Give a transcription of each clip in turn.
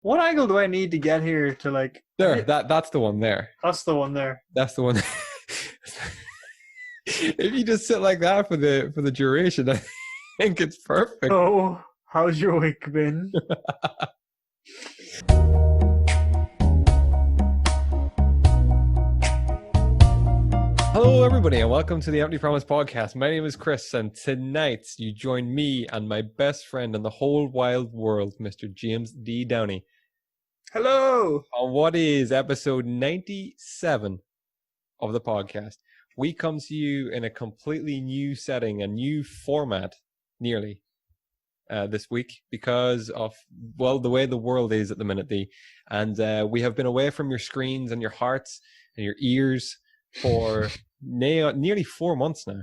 What angle do I need to get here to like? There, that's the one there. That's the one there. That's the one. If you just sit like that for the duration, I think it's perfect. Oh, how's your week been? Hello, everybody, and welcome to the Empty Promise podcast. My name is Chris, and tonight you join me and my best friend in the whole wide world, Mr. James D. Downey. Hello. On what is episode 97 of the podcast. We come to you in a completely new setting, a new format, nearly, this week because of, well, the way the world is at the minute, and we have been away from your screens and your hearts and your ears for nearly 4 months now.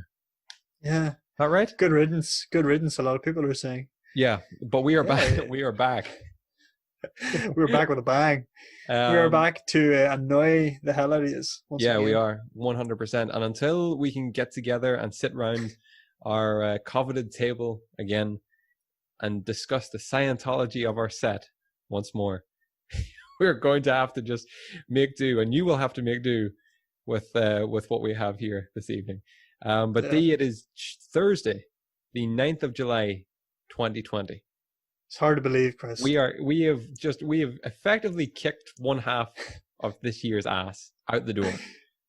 Yeah. That right? Good riddance. Good riddance, a lot of people are saying. Yeah, but we are back. Yeah. We are back. We're back with a bang. We are back to annoy the hell out of you. Yeah, we are 100%. And until we can get together and sit around our coveted table again and discuss the Scientology of our set once more, we're going to have to just make do, and you will have to make do with what we have here this evening. But it is Thursday, the 9th of July, 2020. It's hard to believe, Chris. We have effectively kicked one half of this year's ass out the door.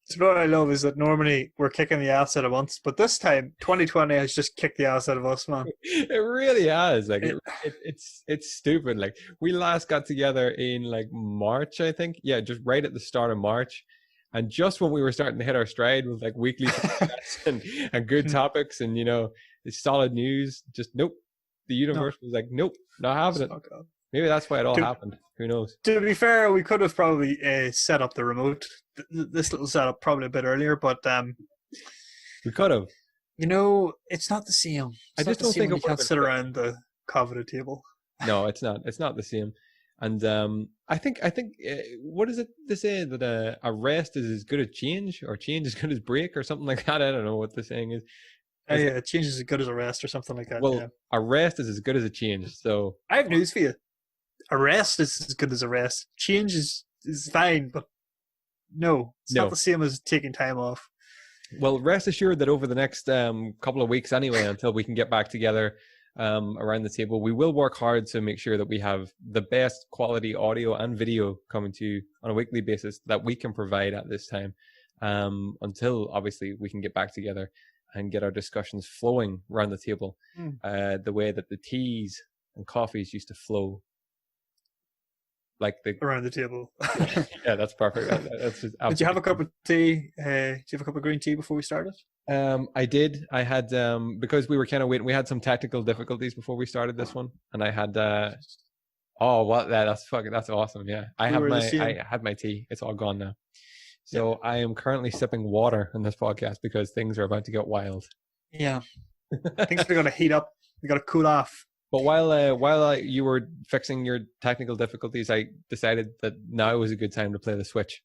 So what I love is that normally we're kicking the ass out of once, but this time 2020 has just kicked the ass out of us, man. It really has. Like it's stupid. Like we last got together in like March, I think. Yeah, just right at the start of March. And just when we were starting to hit our stride with like weekly podcasts and good topics and, you know, solid news, just nope. The universe was like, nope, not having it. Maybe that's why it all happened. Who knows? To be fair, we could have probably set up the remote, this little setup probably a bit earlier, but we could have. You know, it's not the same. I just don't think you can't sit around the coveted table. No, it's not. It's not the same. And I think what is it they say that a rest is as good as change, or change is good as break, or something like that. I don't know what the saying is. Yeah, change is as good as a rest, or something like that. Well, a rest is as good as a change. So I have news for you. A rest is as good as a rest. Change is fine, but no, it's not the same as taking time off. Well, rest assured that over the next couple of weeks anyway, until we can get back together around the table, we will work hard to make sure that we have the best quality audio and video coming to you on a weekly basis that we can provide at this time, until obviously we can get back together and get our discussions flowing around the table, the way that the teas and coffees used to flow, like around the table. Yeah, that's perfect. That's just did you have a cup of tea? Did you have a cup of green tea before we started? I did. I had because we were kind of waiting. We had some technical difficulties before we started this one, and I had. That's awesome. Yeah, I had my tea. It's all gone now. So I am currently sipping water in this podcast because things are about to get wild. Yeah, things are going to heat up. You got to cool off. But while you were fixing your technical difficulties, I decided that now was a good time to play the Switch.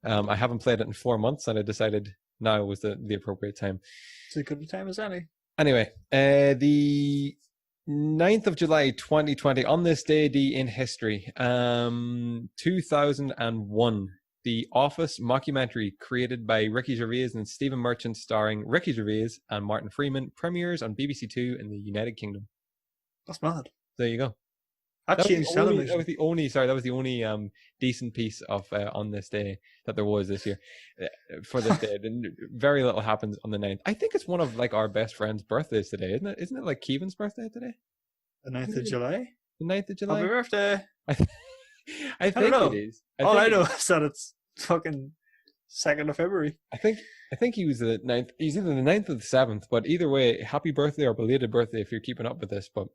I haven't played it in 4 months, and I decided now was the appropriate time. It's as good a time as any. Anyway, the 9th of July, 2020, on this day in history, 2001. The Office mockumentary created by Ricky Gervais and Stephen Merchant, starring Ricky Gervais and Martin Freeman, premieres on BBC Two in the United Kingdom. That's mad. There you go. That changed television. That was the only decent piece of on this day that there was this year. For this day, very little happens on the 9th. I think it's one of like our best friends' birthdays today, isn't it? Isn't it like Keevan's birthday today? The 9th of July. The 9th of July. Happy birthday. I think it is. All I know is that it's fucking 2nd of February. I think he was the 9th. He's either the 9th or the 7th. But either way, happy birthday or belated birthday if you're keeping up with this. But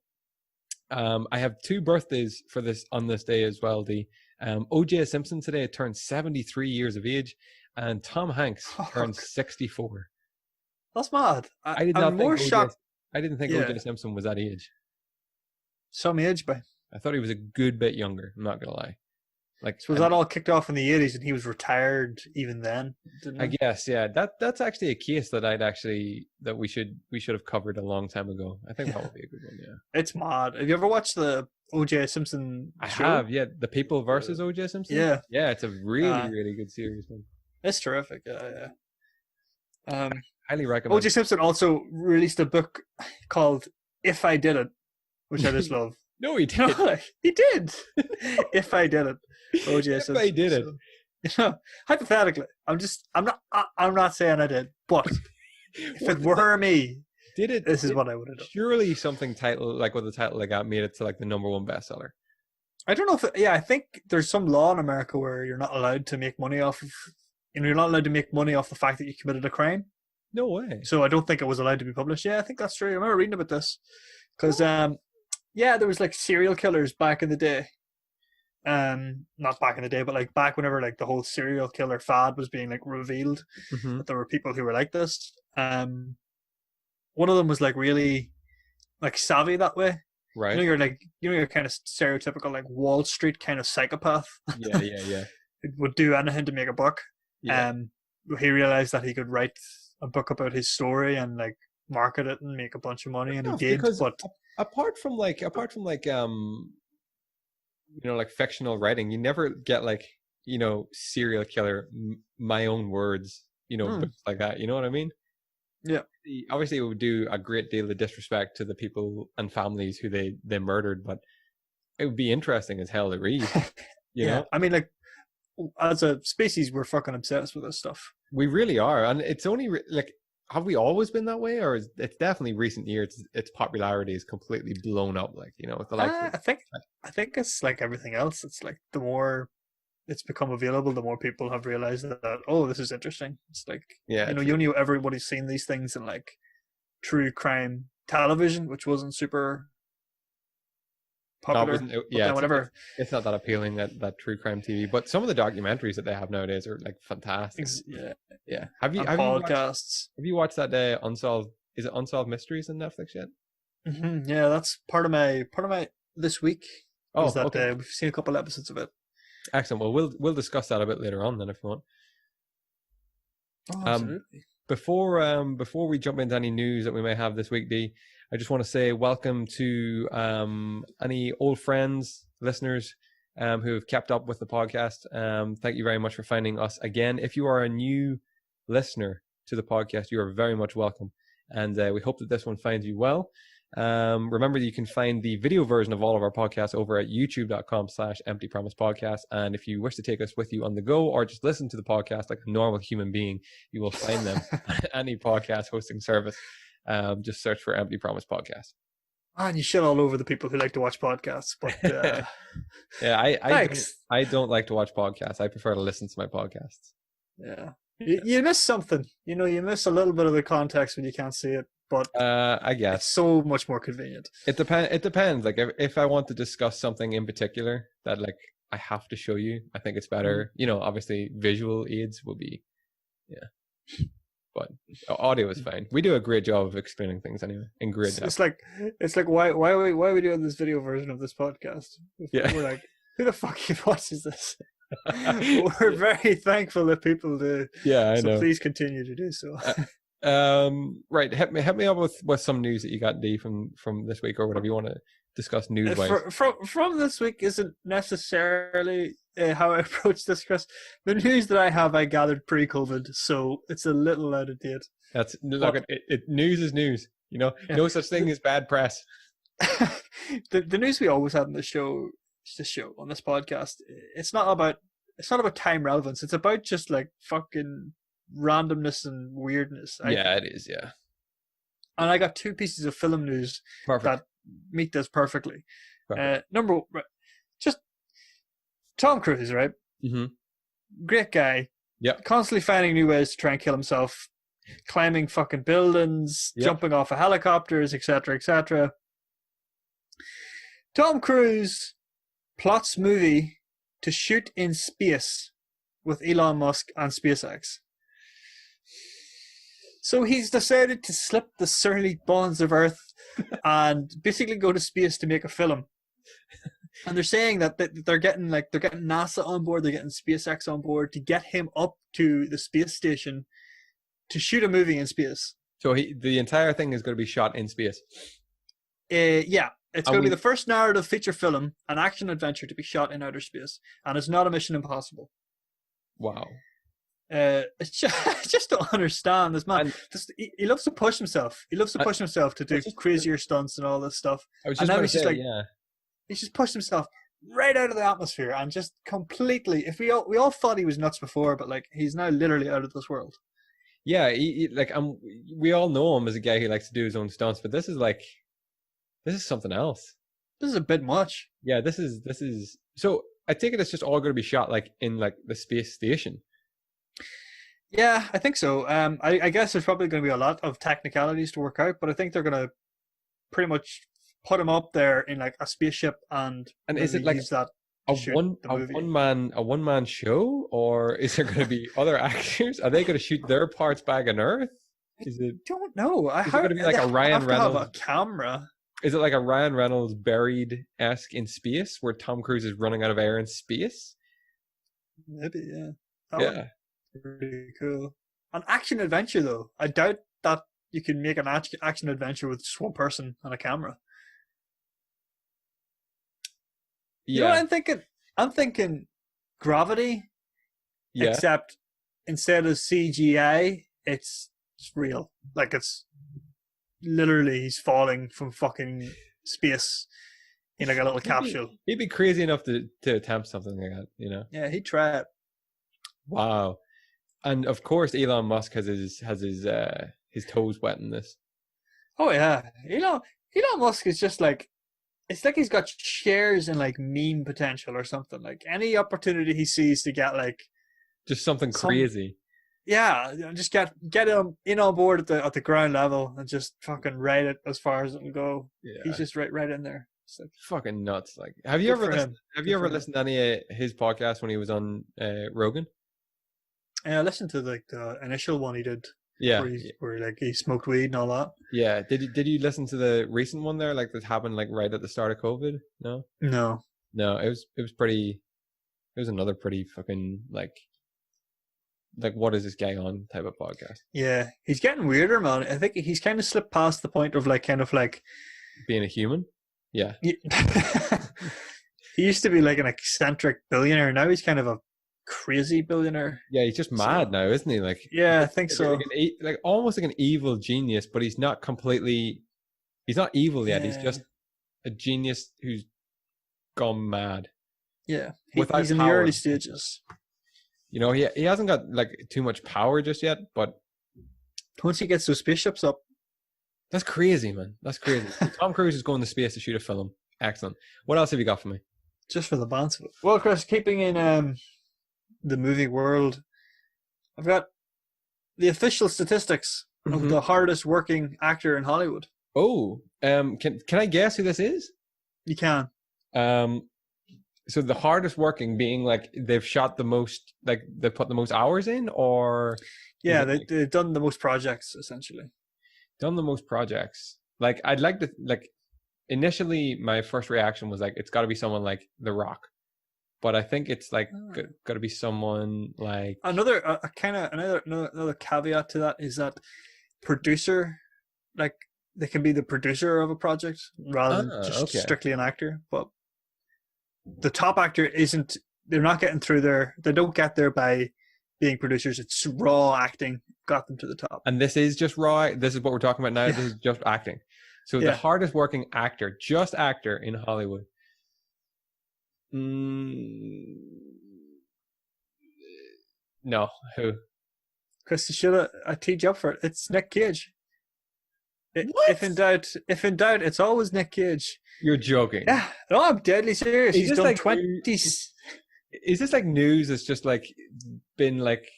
I have 2 birthdays for this on this day as well. The O.J. Simpson today turned 73 years of age, and Tom Hanks turned 64. That's mad. I'm more shocked. I didn't think O.J. Simpson was that age. Some age, but I thought he was a good bit younger. I'm not gonna lie. Like, so was that all kicked off in the 80s, and he was retired even then? I guess, yeah. That's actually a case that we should have covered a long time ago. I think that would be a good one. Yeah. It's mad. Have you ever watched the O.J. Simpson show? I have, yeah. The People versus O.J. Simpson? Yeah. Yeah, it's a really, really good series, man. It's terrific, yeah. Highly recommend. O.J. Simpson also released a book called If I Did It, which I just love. No, he did. No, he did. If I did it, O.J. Simpson. If I did it. Hypothetically, I'm not saying I did, but if it were me, this is what I would have done. Surely something with the title that got made it to like the #1 bestseller. I don't know if I think there's some law in America where you're not allowed to make money off of, you're not allowed to make money off the fact that you committed a crime. No way. So I don't think it was allowed to be published. Yeah, I think that's true. I remember reading about this because there was like serial killers back in the day. Not back in the day, but like back whenever like the whole serial killer fad was being like revealed, that there were people who were like this. One of them was like really like savvy that way. Right. You're kind of stereotypical like Wall Street kind of psychopath. Yeah. It would do anything to make a buck. Yeah. He realized that he could write a book about his story and like market it and make a bunch of money, and he did. But apart from like like fictional writing, you never get like serial killer, my own words, books like that. You know what I mean? Yeah. Obviously, it would do a great deal of disrespect to the people and families who they murdered, but it would be interesting as hell to read. You know? I mean, like as a species, we're fucking obsessed with this stuff. We really are, and it's only like, have we always been that way, or it's definitely recent years? Its popularity is completely blown up. Like with the likes. I think it's like everything else. It's like the more it's become available, the more people have realized that this is interesting. It's like everybody's seen these things in like true crime television, which wasn't super popular. Whatever. It's not that appealing, that true crime TV, but some of the documentaries that they have nowadays are like fantastic. Yeah. Have you podcasts? Have you watched that Unsolved? Is it Unsolved Mysteries on Netflix yet? Mm-hmm. Yeah, that's part of my this week. Okay. We've seen a couple episodes of it. Excellent. Well, we'll discuss that a bit later on then, if you want. Oh, absolutely. Before we jump into any news that we may have this week, Dee, I just want to say welcome to any old friends, listeners who have kept up with the podcast. Thank you very much for finding us again. If you are a new listener to the podcast, you are very much welcome. And we hope that this one finds you well. Remember that you can find the video version of all of our podcasts over at youtube.com/emptypromisepodcast. And if you wish to take us with you on the go or just listen to the podcast like a normal human being, you will find them at any podcast hosting service. Just search for Empty Promise Podcast. And you shit all over the people who like to watch podcasts, but I don't like to watch podcasts. I prefer to listen to my podcasts. Yeah. You miss something. You miss a little bit of the context when you can't see it. But I guess it's so much more convenient. It depends. Like if I want to discuss something in particular that like I have to show you, I think it's better. Obviously visual aids will be, but audio is fine. We do a great job of explaining things anyway in great depth. It's like why are we doing this video version of this podcast? Yeah, we're like, who the fuck watches this? We're very thankful that people do. Yeah, I know. So please continue to do so. Right, hit me up with some news that you got, D, from this week or whatever you want to discuss news wise. From this week isn't necessarily how I approach this, Chris. The news that I have I gathered pre-COVID, so it's a little out of date. News is news. No such thing as bad press. The news we always have on this podcast, it's not about time relevance. It's about just like fucking randomness and weirdness. It is, yeah. And I got two pieces of film news that meet this perfectly. Just Tom Cruise, right? Mm-hmm. Great guy. Yep. Constantly finding new ways to try and kill himself, climbing fucking buildings, jumping off of helicopters, etc., etc. Tom Cruise plots movie to shoot in space with Elon Musk and SpaceX. So he's decided to slip the surly bonds of Earth and basically go to space to make a film. And they're saying that they're getting NASA on board, they're getting SpaceX on board to get him up to the space station to shoot a movie in space. So the entire thing is going to be shot in space. Yeah. It's going to be the first narrative feature film, an action adventure to be shot in outer space, and it's not a Mission Impossible. Wow. It's just, I just don't understand this man. He loves to push himself. He loves to push himself to do crazier stunts and all this stuff. I was just going to say, yeah. He's just pushed himself right out of the atmosphere and just completely. If we all thought he was nuts before, but like he's now literally out of this world. Yeah, we all know him as a guy who likes to do his own stunts, but this is something else. This is a bit much. Yeah, this is. So I take it's just all going to be shot like in like the space station. Yeah, I think so. I guess there's probably going to be a lot of technicalities to work out, but I think they're going to pretty much put him up there in like a spaceship and is it like a one man show, or is there going to be other actors? Are they going to shoot their parts back on Earth? Is it? Don't know. Is it going to be like a Ryan Reynolds? Have a camera. Is it like a Ryan Reynolds Buried-esque in space, where Tom Cruise is running out of air in space? Maybe, yeah. Yeah. Pretty cool. An action adventure, though. I doubt that you can make an action adventure with just one person and a camera. Yeah. You know what I'm thinking? I'm thinking Gravity. Yeah. Except instead of CGI, it's real. Like it's literally he's falling from fucking space in like a little capsule. He'd be crazy enough to attempt something like that, you know? Yeah, he'd try it. Wow. And of course, Elon Musk has his toes wet in this. Oh yeah, Elon Musk is just like, it's like he's got shares in like meme potential or something. Like any opportunity he sees to get like just something crazy. Yeah, just get him in on board at the ground level and just fucking ride it as far as it can go. Yeah. He's just right in there. It's like, fucking nuts. Like, have you ever listened to any of his podcasts when he was on Rogan? I listened to like the initial one he did. Yeah, where he smoked weed and all that. Yeah, did you listen to the recent one there? Like that happened like right at the start of COVID? No. It was pretty. It was another pretty fucking like what is this guy on type of podcast. Yeah, he's getting weirder, man. I think he's kind of slipped past the point of like kind of like being a human. Yeah. He used to be like an eccentric billionaire. Now he's kind of a crazy billionaire. Yeah, he's just mad now, isn't he? Like, yeah, I think so. Like almost like an evil genius, but he's not completely. He's not evil yet. He's just a genius who's gone mad. Yeah, he's in the early stages. You know, he hasn't got like too much power just yet, but once he gets those spaceships up, that's crazy, man. That's crazy. Tom Cruise is going to space to shoot a film. Excellent. What else have you got for me? Just for the bands of it. Well, Chris, keeping in the movie world, I've got the official statistics of the hardest working actor in Hollywood. Oh, can I guess who this is? You can. So the hardest working being like they've shot the most, like they put the most hours in, or yeah, they've done the most projects essentially. Done the most projects. Like I'd like to like. Initially, my first reaction was like it's got to be someone like The Rock. But I think it's like got to be someone like another caveat to that is that producer, like they can be the producer of a project rather than just strictly an actor. But the top actor isn't. They're not getting through there. They don't get there by being producers. It's raw acting got them to the top. And this is just raw. This is what we're talking about now. Yeah. This is just acting. So the hardest working actor, just actor in Hollywood. No, who? Chris, I teed you up for it. It's Nick Cage. If in doubt, it's always Nick Cage. You're joking. Yeah, no, I'm deadly serious. He's done like 20. Is this like news that's just like been like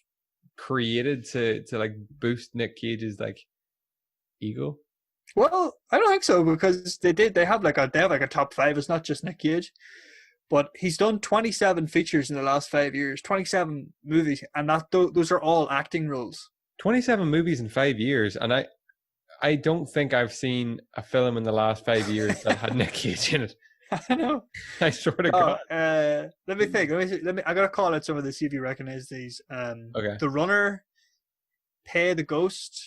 created to like boost Nick Cage's like ego? Well, I don't think so because they have like a top 5. It's not just Nick Cage, but he's done 27 features in the last 5 years, 27 movies, and those are all acting roles. 27 movies in 5 years, and I don't think I've seen a film in the last 5 years that had Nick Cage in it. I know. I swear to God. Let me think. Let me. I gotta call out some of the see if you recognize these. Okay. The Runner, Pay the Ghost,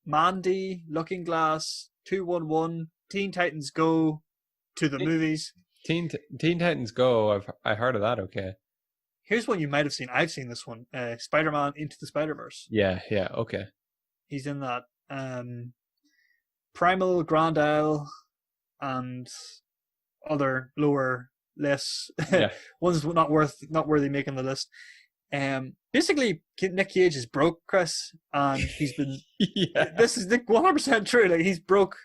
Mandy, Looking Glass, 211, Teen Titans Go, to the movies. Teen Titans Go. I heard of that. Okay. Here's one you might have seen. I've seen this one. Spider-Man Into the Spider-Verse. Yeah. Okay. He's in that. Primal, Grand Isle, and other lower, less ones not worthy making the list. Basically, Nick Cage is broke, Chris, and he's been. This is 100% true. Like, he's broke.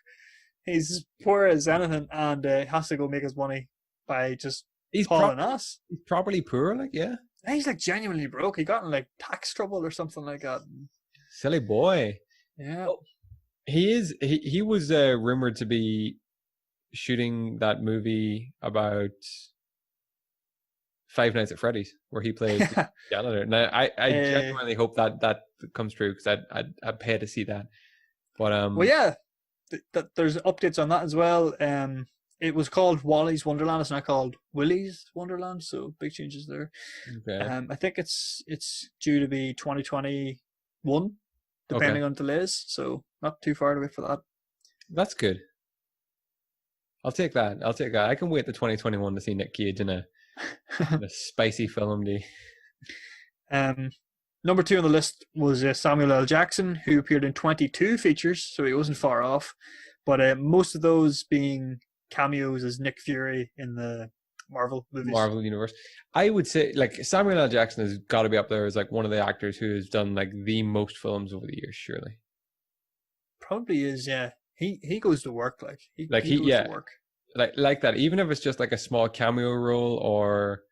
He's poor as anything, and has to go make his money by just hauling ass. He's properly poor, like, yeah. He's like genuinely broke. He got in like tax trouble or something like that. Silly boy. Yeah. Well, he was rumored to be shooting that movie about Five Nights at Freddy's, where he plays the janitor. Now, I genuinely hope that comes true, because I'd pay to see that. But well, yeah, there's updates on that as well. It was called Wally's Wonderland. It's not called Willy's Wonderland, so big changes there. Okay. I think it's due to be 2021, depending on delays. So not too far away for that. That's good. I'll take that. I can wait to 2021 to see Nick Cage in a spicy film. Number 2 on the list was Samuel L. Jackson, who appeared in 22 features, so he wasn't far off. But most of those being cameos as Nick Fury in the Marvel movies. Marvel universe. I would say, like, Samuel L. Jackson has got to be up there as like one of the actors who has done like the most films over the years, surely. Probably is, yeah. He goes to work, like he goes to work. Like that. Even if it's just like a small cameo role, or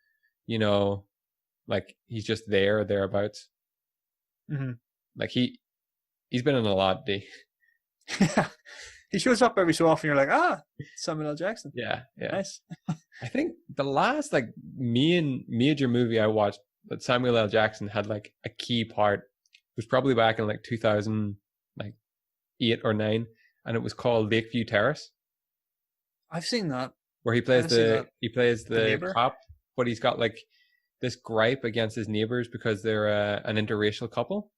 like he's just thereabouts. Mm-hmm. Like he's been in a lot, He shows up every so often. You're like, Samuel L. Jackson. Yeah. Nice. I think the last like major movie I watched that Samuel L. Jackson had like a key part was probably back in like 2008 or 9, and it was called Lakeview Terrace. I've seen that. Where he plays the cop, but he's got like this gripe against his neighbors because they're an interracial couple.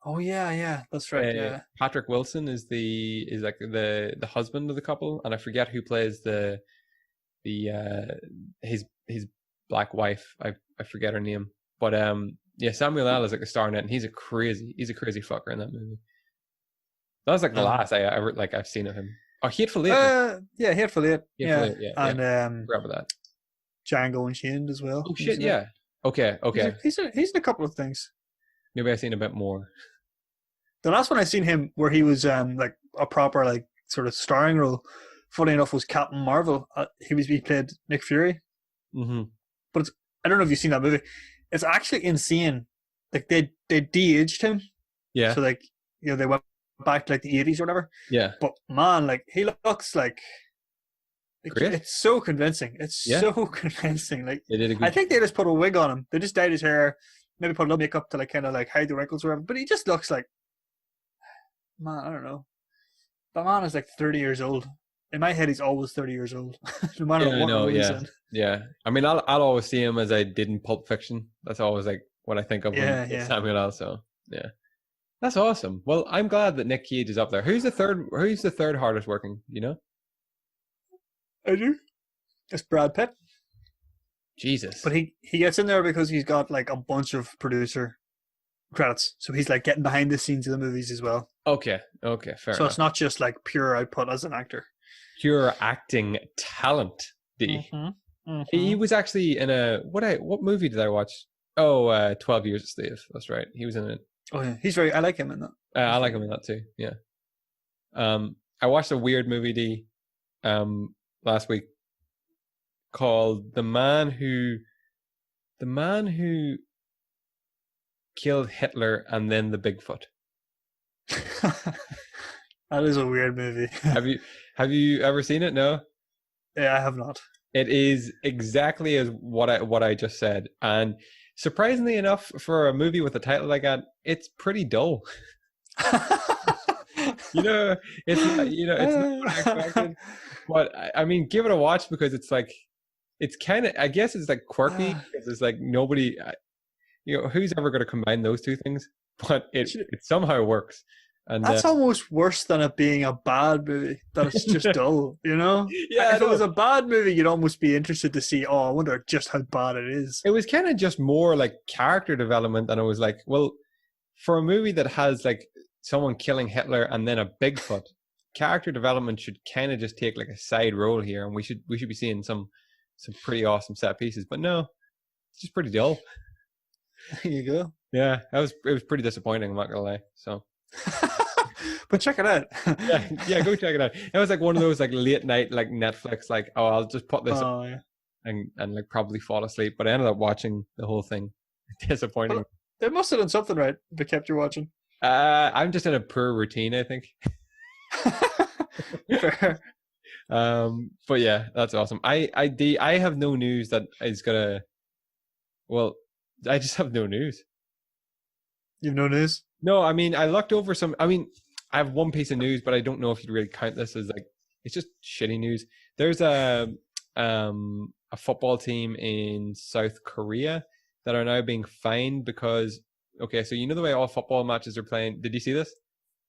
Oh yeah, that's right. Yeah, Patrick Wilson is like the husband of the couple, and I forget who plays his black wife. I forget her name, but Samuel L. is like a star in it, and he's a crazy fucker in that movie. That was like the last I ever I've seen of him. Oh, Hateful Eight. Hateful Eight. Yeah, and forgot about that. Django Unchained as well. Oh shit, yeah. Okay. He's in a couple of things. Maybe I've seen a bit more. The last one I seen him where he was like a proper like sort of starring role, funny enough, was Captain Marvel. He played Nick Fury. Mm-hmm. But I don't know if you've seen that movie. It's actually insane. Like they de-aged him. Yeah. So like they went back to like the 80s or whatever. Yeah. But man, like he looks like great. It's so convincing. It's so convincing. Like they did a good I think they just put a wig on him. They just dyed his hair, maybe put a little makeup to like kind of like hide the wrinkles or whatever. But he just looks like, man, I don't know. That man is like 30 years old. In my head, he's always 30 years old. No matter what movie he's in. Yeah. I mean, I'll always see him as I did in Pulp Fiction. That's always like what I think of when Samuel L. So yeah. That's awesome. Well, I'm glad that Nick Cage is up there. Who's the third hardest working? You know? I do. It's Brad Pitt. Jesus. But he gets in there because he's got like a bunch of producer credits. So he's like getting behind the scenes of the movies as well. Okay, fair enough. So it's not just like pure output as an actor. Pure acting talent, D. Mm-hmm. Mm-hmm. He was actually in what movie did I watch? Oh, 12 Years a Slave. That's right. He was in it. Oh yeah, I like him in that. I like him in that too. Yeah. I watched a weird movie, D, last week called The Man Who Killed Hitler and Then the Bigfoot. That is a weird movie. Have you ever seen it? No. Yeah, I have not. It is exactly as what I just said, and surprisingly enough, for a movie with a title like that, it's pretty dull. It's not what I expected. But I mean, give it a watch because it's like, it's kind of, I guess it's like quirky because it's like nobody, who's ever going to combine those two things? But it somehow works. And that's almost worse than it being a bad movie. That it's just dull, you know? Yeah, if it was a bad movie, you'd almost be interested to see, I wonder just how bad it is. it was kind of just more like character development, and I was like, well, for a movie that has like someone killing Hitler and then a Bigfoot, character development should kind of just take like a side role here, and we should be seeing some pretty awesome set pieces. But no, it's just pretty dull. There you go. Yeah, it was pretty disappointing, I'm not gonna lie. So but check it out. yeah, go check it out. It was like one of those like late night like Netflix, like, oh, I'll just put this up and like probably fall asleep. But I ended up watching the whole thing. Disappointing. Well, they must have done something right if they kept you watching. I'm just in a poor routine, I think. Fair. But yeah, that's awesome. I have no news that is gonna. Well, I just have no news. You've no news? No, I mean, I looked over some. I mean, I have one piece of news, but I don't know if you'd really count this as like, it's just shitty news. There's a football team in South Korea that are now being fined because, okay, so you know the way all football matches are playing. Did you see this?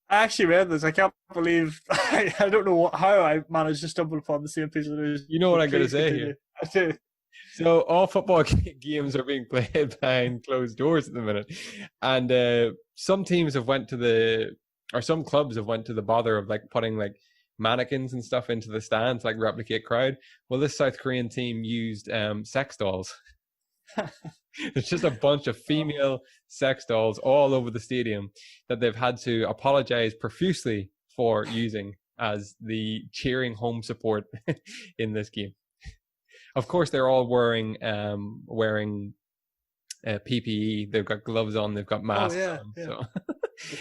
I actually read this. I can't believe I don't know how I managed to stumble upon the same piece of news. You know what I'm going to say here. I do. So all football games are being played behind closed doors at the minute, and some teams have some clubs have went to the bother of like putting like mannequins and stuff into the stands, like replicate crowd. Well, this South Korean team used sex dolls. It's just a bunch of female sex dolls all over the stadium that they've had to apologize profusely for using as the cheering home support in this game. Of course, they're all wearing PPE. They've got gloves on. They've got masks on. Yeah. So.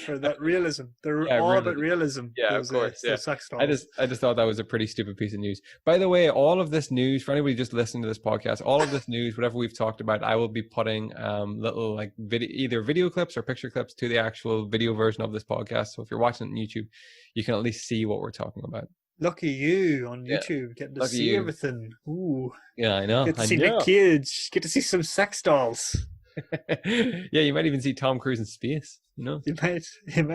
For that realism, they're all about realism. Yeah, of course. Yeah. Sex I just thought that was a pretty stupid piece of news. By the way, all of this news, for anybody just listening to this podcast, all of this news, whatever we've talked about, I will be putting little like either video clips or picture clips to the actual video version of this podcast. So if you're watching it on YouTube, you can at least see what we're talking about. Lucky you on YouTube, getting to see everything. Ooh. Yeah, I know. Get to see the kids. Get to see some sex dolls. Yeah, you might even see Tom Cruise in space. You know, you might. In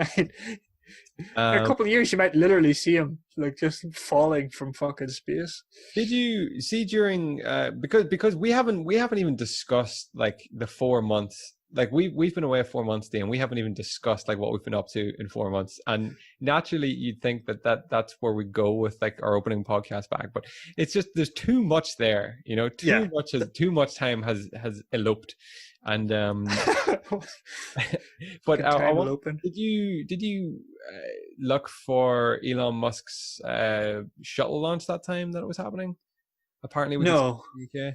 a couple of years, you might literally see him like just falling from fucking space. Did you see during because we haven't even discussed like the 4 months. Like we've been away 4 months, Dan. We haven't even discussed like what we've been up to in 4 months. And naturally, you'd think that's where we go with like our opening podcast back. But it's just there's too much there. You know, too much time has eloped. And but did you look for Elon Musk's shuttle launch that time that it was happening? Apparently, no. UK.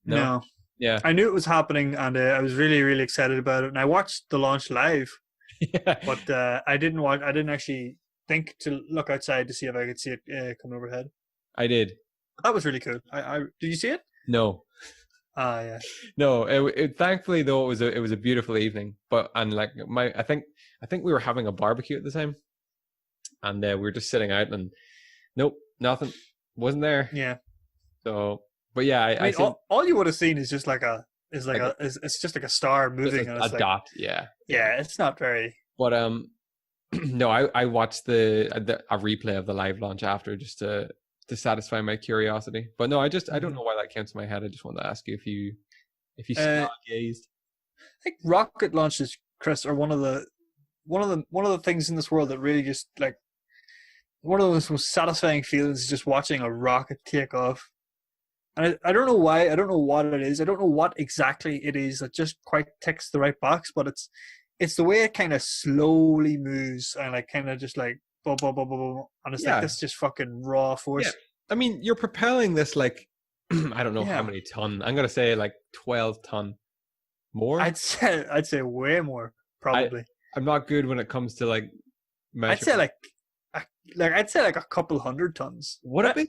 No. Yeah, I knew it was happening, and I was really, really excited about it. And I watched the launch live, but I didn't actually think to look outside to see if I could see it coming overhead. I did. That was really cool. Did you see it? No. Yeah. No. It thankfully though it was a beautiful evening, I think we were having a barbecue at the time, and we were just sitting out, and nope, nothing wasn't there. Yeah. So. But yeah, I mean, all you would have seen is just it's just like a star moving, and it's a dot. Yeah, it's not very. But no, I watched a replay of the live launch after just to satisfy my curiosity. But no, I don't know why that came to my head. I just wanted to ask you if you stargazed. I think rocket launches, Chris, are one of the things in this world that really just like one of those most satisfying feelings is just watching a rocket take off. And I don't know why. I don't know what it is. I don't know what exactly it is that just quite ticks the right box. But it's the way it kind of slowly moves and like kind of just like boom, boom, boom, boom, boom, and it's like this just fucking raw force. Yeah. I mean, you're propelling this like I don't know how many ton. I'm gonna say like 12 ton. More. I'd say way more probably. I'm not good when it comes to like. I'd say like a couple 100 tons. Would it be?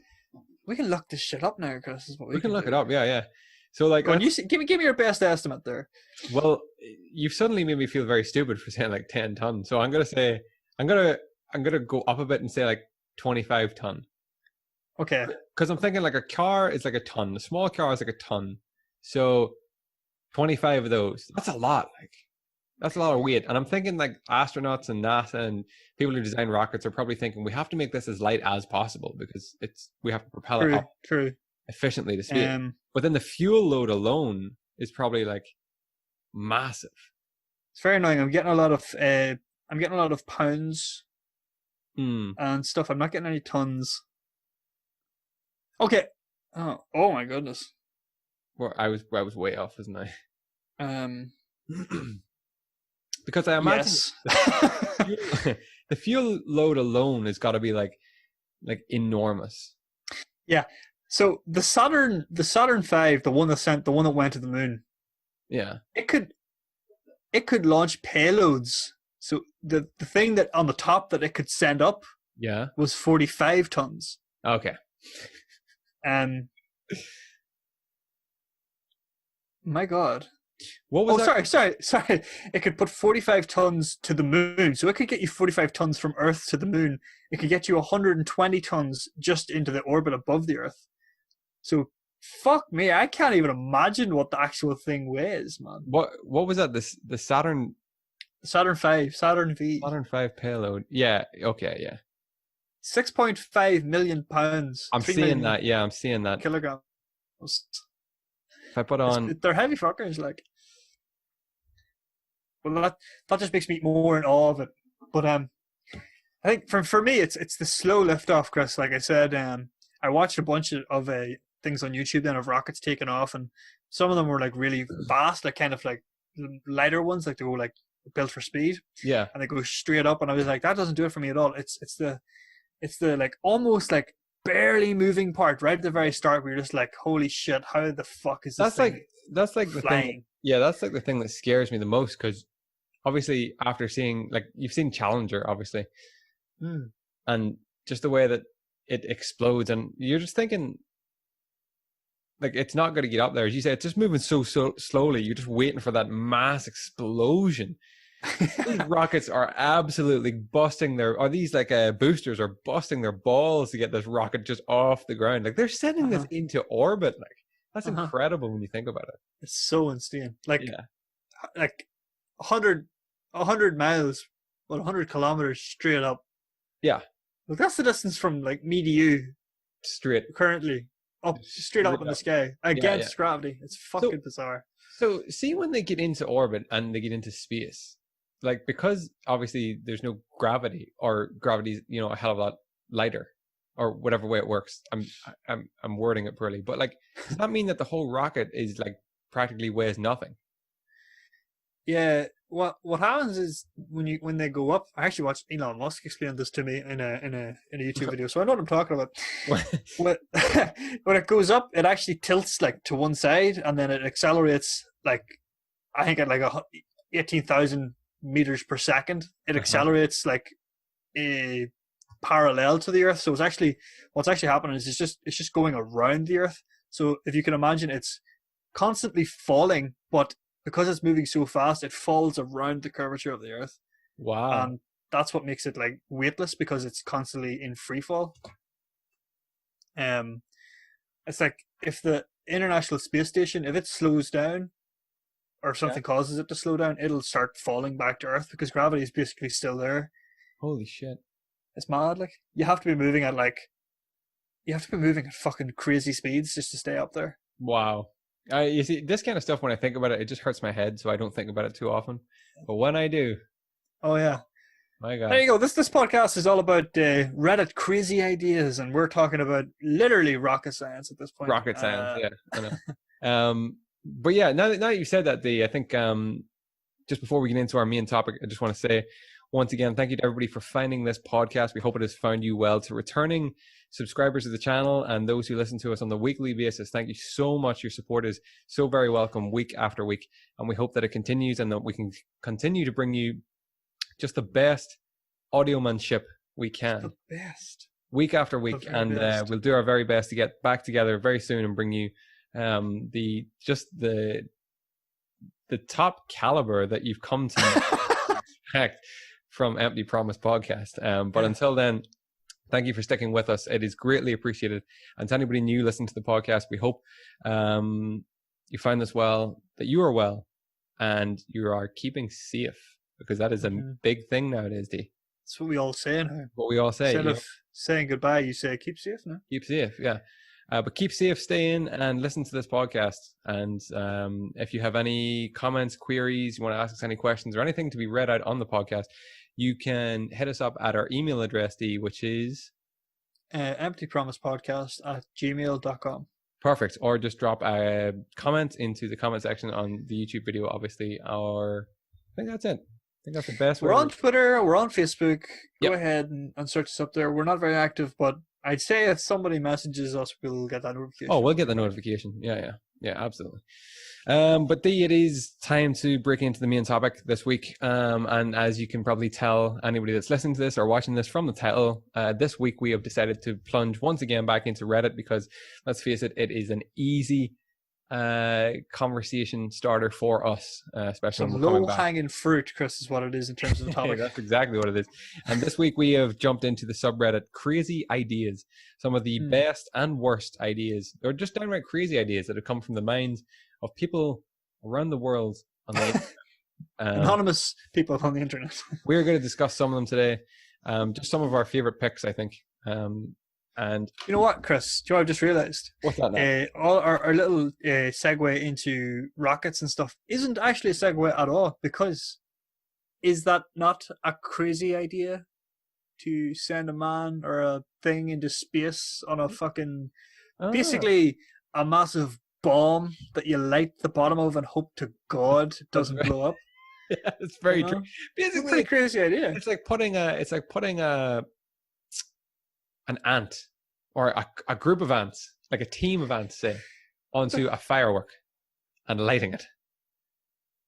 We can look this shit up now, because this is what we can look it up. Yeah. So like, give me your best estimate there. Well, you've suddenly made me feel very stupid for saying like 10 tons. So I'm gonna go up a bit and say like 25 ton. Okay. Because I'm thinking like a car is like a ton. A small car is like a ton. So 25 of those. That's a lot. Like. That's a lot of weight. And I'm thinking like astronauts and NASA and people who design rockets are probably thinking we have to make this as light as possible because we have to propel it up efficiently to space. But then the fuel load alone is probably like massive. It's very annoying. I'm getting a lot of pounds and stuff. I'm not getting any tons. Okay. Oh my goodness. Well, I was way off, wasn't I? Because I imagine the fuel load alone has got to be like enormous. Yeah. So the Saturn V, the one that went to the moon. Yeah. It could launch payloads. So the thing that on the top that it could send up was 45 tons. Okay. My God. What was that? Sorry. It could put 45 tons to the moon. So it could get you 45 tons from Earth to the moon. It could get you 120 tons just into the orbit above the Earth. So fuck me, I can't even imagine what the actual thing weighs, man. What was that? The Saturn V. Saturn V payload. Yeah, okay, yeah. 6.5 million pounds. I'm seeing that. Yeah, I'm seeing that. Kilograms. If I put on, they're heavy fuckers, like. Well, that just makes me more in awe of it. But I think for me, it's the slow liftoff, Chris. Like I said, I watched a bunch of things on YouTube then of rockets taking off, and some of them were like really fast, like kind of like lighter ones, like they go like built for speed. Yeah. And they go straight up, and I was like, that doesn't do it for me at all. It's the like almost like barely moving part right at the very start where you're just like, holy shit, how the fuck is this that's like flying? The thing. Yeah, that's like the thing that scares me the most, because obviously after seeing, like, you've seen Challenger obviously, and just the way that it explodes, and you're just thinking like it's not going to get up there, as you say, it's just moving so slowly. You're just waiting for that mass explosion. These rockets are absolutely busting these like boosters are busting their balls to get this rocket just off the ground. Like, they're sending this into orbit. Like, that's incredible when you think about it. It's so insane. Like, like 100 miles, 100 kilometers straight up. Yeah. Look, that's the distance from like me to you. Straight. Currently. Straight up in the sky. Against gravity. It's fucking bizarre. So, see when they get into orbit and they get into space, like, because obviously there's no gravity, or gravity's, a hell of a lot lighter, or whatever way it works. I'm wording it poorly, but like, does that mean that the whole rocket is like practically weighs nothing? Yeah. What happens is when they go up, I actually watched Elon Musk explain this to me in a YouTube video, so I know what I'm talking about. When it goes up, it actually tilts like to one side, and then it accelerates like, I think at like 18,000 meters per second. It accelerates like a parallel to the Earth. So what's actually happening is it's just going around the Earth. So if you can imagine, it's constantly falling, but because it's moving so fast, it falls around the curvature of the Earth. Wow. And that's what makes it like weightless, because it's constantly in free fall. It's like if the International Space Station, if it slows down, or something causes it to slow down, it'll start falling back to Earth, because gravity is basically still there. Holy shit. It's mad. Like, you have to be moving at fucking crazy speeds just to stay up there. Wow. You see, this kind of stuff, when I think about it, it just hurts my head, so I don't think about it too often. But when I do... Oh, yeah. My God. There you go. This podcast is all about Reddit crazy ideas, and we're talking about literally rocket science at this point. Rocket science, yeah. I know. But yeah, now that you said that, I think just before we get into our main topic, I just want to say once again, thank you to everybody for finding this podcast. We hope it has found you well. To returning subscribers of the channel and those who listen to us on the weekly basis, thank you so much. Your support is so very welcome week after week, and we hope that it continues and that we can continue to bring you just the best audiomanship we can. The best. Week after week, and we'll do our very best to get back together very soon and bring you the top caliber that you've come to expect from Empty Promise podcast. But until then, thank you for sticking with us. It is greatly appreciated. And to anybody new listening to the podcast, we hope you find this well, that you are well, and you are keeping safe, because that is a big thing nowadays, D. That's what we all say now. What we all say. Instead of saying goodbye, you say keep safe now. Keep safe, yeah. But keep safe, stay in, and listen to this podcast. And if you have any comments, queries, you want to ask us any questions or anything to be read out on the podcast, you can hit us up at our email address, D, which is emptypromisepodcast@gmail.com. Perfect. Or just drop a comment into the comment section on the YouTube video, obviously. Or I think that's it. I think that's the best way. We're on Twitter. We're on Facebook. Go ahead and search us up there. We're not very active, but I'd say if somebody messages us, we'll get that notification. Oh, we'll get the notification. Yeah, absolutely. But it is time to break into the main topic this week. And as you can probably tell, anybody that's listening to this or watching this from the title, this week we have decided to plunge once again back into Reddit because, let's face it, it is an easy conversation starter for us, especially when we're low-hanging fruit, Chris, is what it is in terms of the topic. That's exactly what it is. And this week we have jumped into the subreddit Crazy Ideas, some of the best and worst ideas, or just downright crazy ideas that have come from the minds of people around the world on the anonymous people on the internet. We're going to discuss some of them today, just some of our favorite picks, I think. And you know what, Chris? Do you know what I've just realized? What's that now? All our little segue into rockets and stuff isn't actually a segue at all, because is that not a crazy idea to send a man or a thing into space on a fucking basically a massive bomb that you light the bottom of and hope to God it doesn't blow up? Yeah, it's very true. Basically, it's a pretty crazy idea. It's like putting an ant or a group of ants, like a team of ants, say, onto a firework and lighting it.